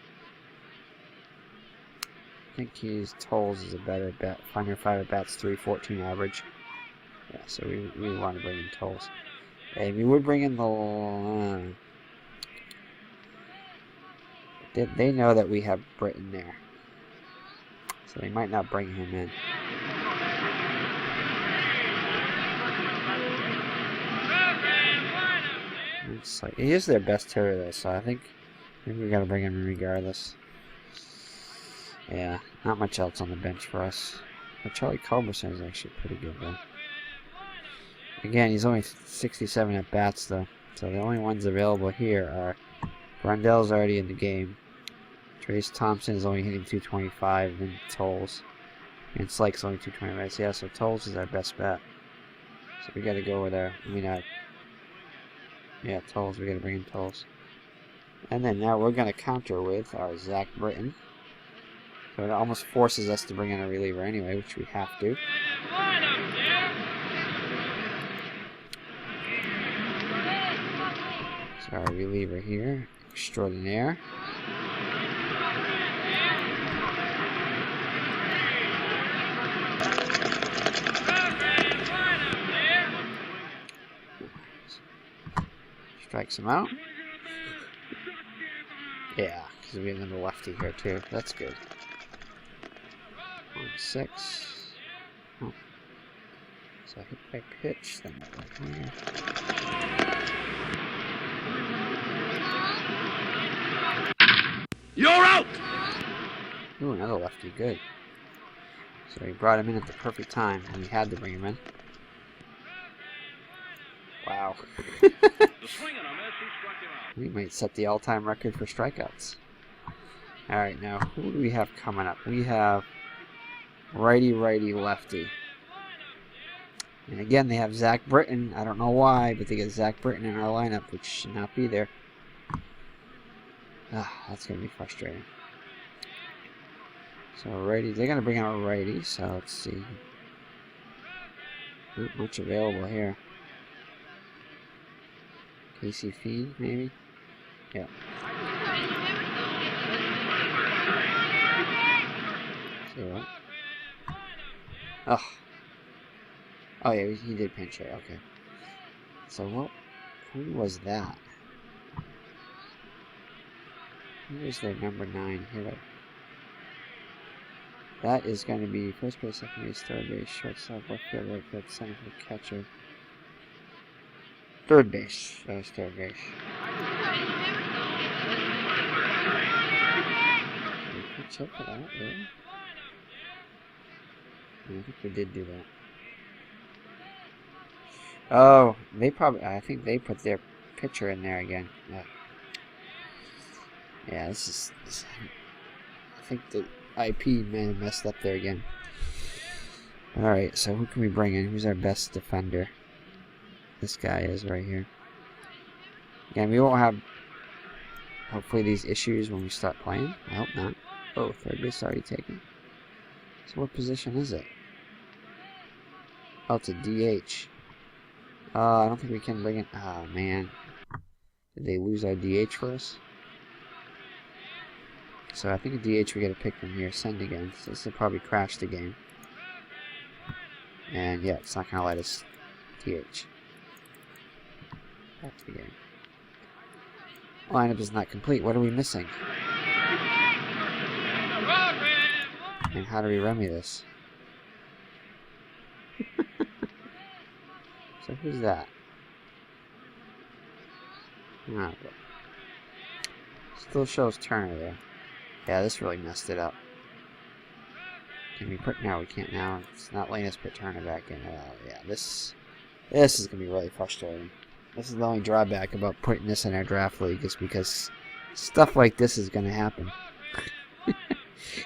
I think Tolles is a better bet. 505 at bats, 314 average. Yeah, so we want to bring in Tolles. And we would bring in the. They know that we have Britton there, so they might not bring him in. It's like, he is their best hitter though, so I think we gotta bring him in regardless. Yeah, not much else on the bench for us. But Charlie Culberson is actually pretty good though. Again, he's only 67 at bats though, so the only ones available here are Rondell's already in the game. Trace Thompson is only hitting 225, and Tolles. And Slake's only 225. So yeah, so Tolles is our best bet. So we gotta go with yeah, Tolles. We gotta bring in Tolles. And then now we're gonna counter with our Zach Britton. So it almost forces us to bring in a reliever anyway, which we have to. So our reliever here, extraordinaire. Strikes him out. Yeah, because we have another lefty here too. That's good. 1-6. Oh. So I hit by pitch. Then right here. You're out! Ooh, another lefty. Good. So he brought him in at the perfect time when he had to bring him in. Wow. We might set the all-time record for strikeouts. Alright, now, who do we have coming up? We have righty, lefty. And again, they have Zach Britton. I don't know why, but they get Zach Britton in our lineup, which should not be there. That's going to be frustrating. So righty, they're going to bring out a righty, so let's see. Not much available here. Casey Fiend, maybe? Yeah. See what? Oh yeah, he did pinch it, okay. So who was that? Who was their number 9 hitter? That is going to be first base, second base, third base, shortstop, left field, right field, center field, catcher. Third base. That was third base. Did we pitch up for that, really? I think we did do that. Oh, I think they put their pitcher in there again. Yeah, this is I think the IP may have messed up there again. Alright, so who can we bring in? Who's our best defender? This guy is right here. Again, we won't have, hopefully, these issues when we start playing. I hope not. Oh, third base already taken. So what position is it? Oh, it's a DH. I don't think we can bring it. Oh, man. Did they lose our DH for us? So I think a DH we gotta pick from here. Send again. So this will probably crash the game. And yeah, it's not gonna let us DH. Back to the game. Lineup is not complete. What are we missing? And how do we remedy this? So who's that? Oh, still shows Turner there. Yeah, this really messed it up. Can we put... No, we can't now. It's not letting us put Turner back in. Yeah, this is going to be really frustrating. This is the only drawback about putting this in our draft league, is because stuff like this is going to happen.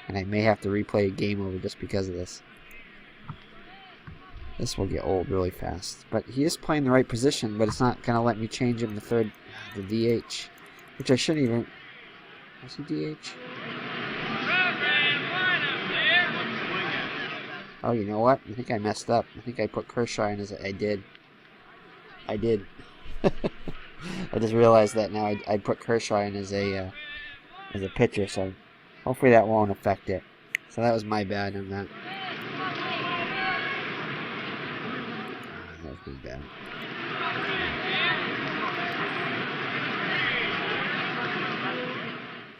And I may have to replay a game over just because of this. This will get old really fast. But he is playing the right position, but it's not going to let me change him to the DH. Which I shouldn't even... Was he DH? Oh, you know what? I think I messed up. I think I put Kershaw in as I did. I just realized that now. I put Kershaw in as a pitcher, so hopefully that won't affect it. So that was my bad on that. That was pretty bad.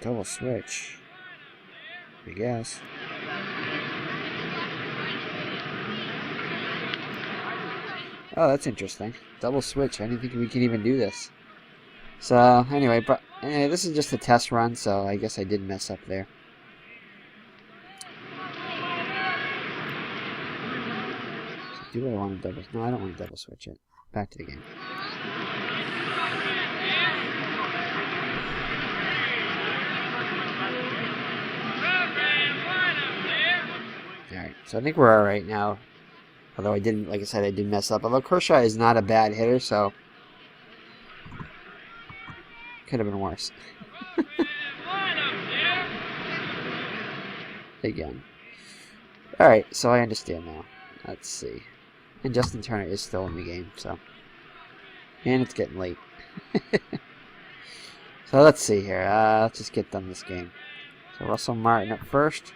Double switch, I guess. Oh, that's interesting. Double switch. I didn't think we could even do this. So, anyway, but this is just a test run, so I guess I did mess up there. So do I want to double... No, I don't want to double switch it. Back to the game. Alright, so I think we're alright now. Although I didn't, like I said, I did mess up. Although Kershaw is not a bad hitter, so... Could have been worse. Again. Alright, so I understand now. Let's see. And Justin Turner is still in the game, so... And it's getting late. So let's see here. Let's just get done this game. So Russell Martin up first.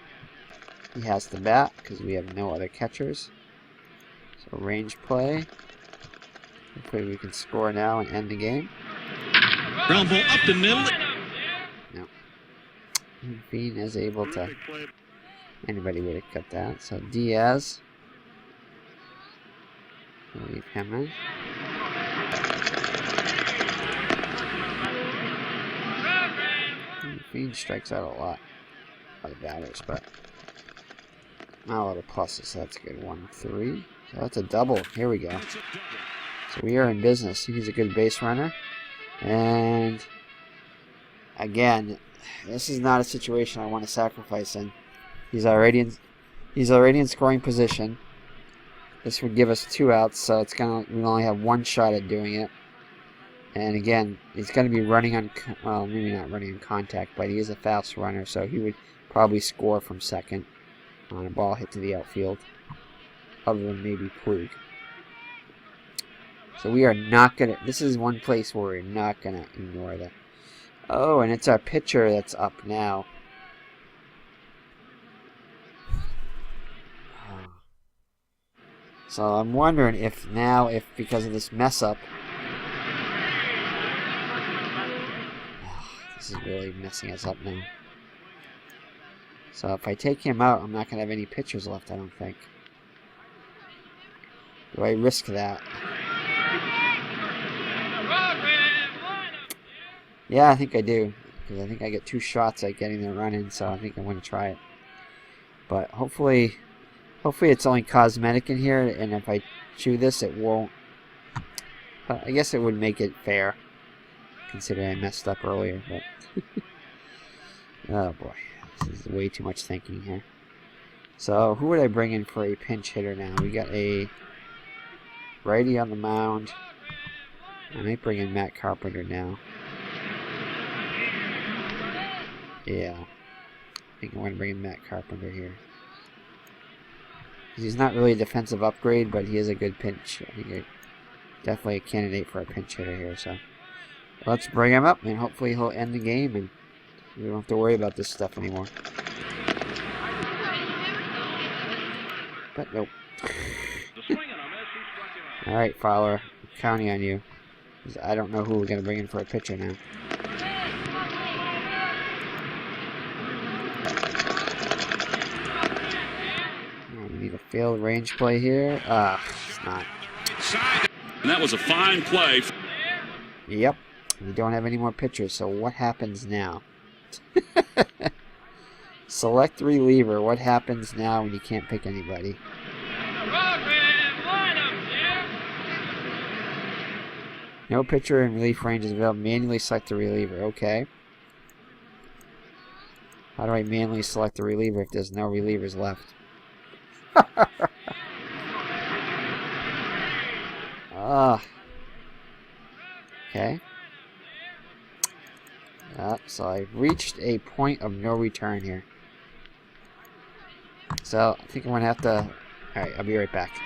He has the bat, because we have no other catchers. So range play. Hopefully we can score now and end the game. Ground ball up the middle. No. Bean is able to... Anybody would have cut that. So Diaz. We'll leave him in. Fiend strikes out a lot of batters, but not a lot of pluses, so that's a good. 1-3. So that's a double. Here we go. So we are in business. He's a good base runner. And again, this is not a situation I want to sacrifice in. He's already in scoring position. This would give us 2 outs, so we only have 1 shot at doing it. And again, he's going to be running on, well, maybe not running on contact, but he is a fast runner, so he would probably score from second on a ball hit to the outfield, other than maybe Plug. So we are not going to, this is one place where we're not going to ignore that. Oh, and it's our pitcher that's up now. So I'm wondering if because of this mess up, this is really messing us up now. So if I take him out, I'm not going to have any pitchers left, I don't think. Do I risk that? Yeah, I think I do. Because I think I get 2 shots at getting the run in, so I think I'm going to try it. But hopefully it's only cosmetic in here, and if I chew this, it won't. I guess it would make it fair, considering I messed up earlier. But oh boy, this is way too much thinking here. So who would I bring in for a pinch hitter now? We got a righty on the mound. I might bring in Matt Carpenter now. Yeah, I think I'm going to bring in Matt Carpenter here. He's not really a defensive upgrade, but he is a good pinch. I think definitely a candidate for a pinch hitter here. So let's bring him up, and hopefully he'll end the game, and we don't have to worry about this stuff anymore. But nope. All right, Fowler, I'm counting on you. I don't know who we're going to bring in for a pitcher now. We need a failed range play here. It's not. And that was a fine play. Yep. We don't have any more pitchers, so what happens now? Select reliever. What happens now when you can't pick anybody? No pitcher in relief range is available. Manually select the reliever. Okay. How do I manually select the reliever if there's no relievers left? Okay. So I've reached a point of no return here. So I think I'm going to have to... Alright, I'll be right back.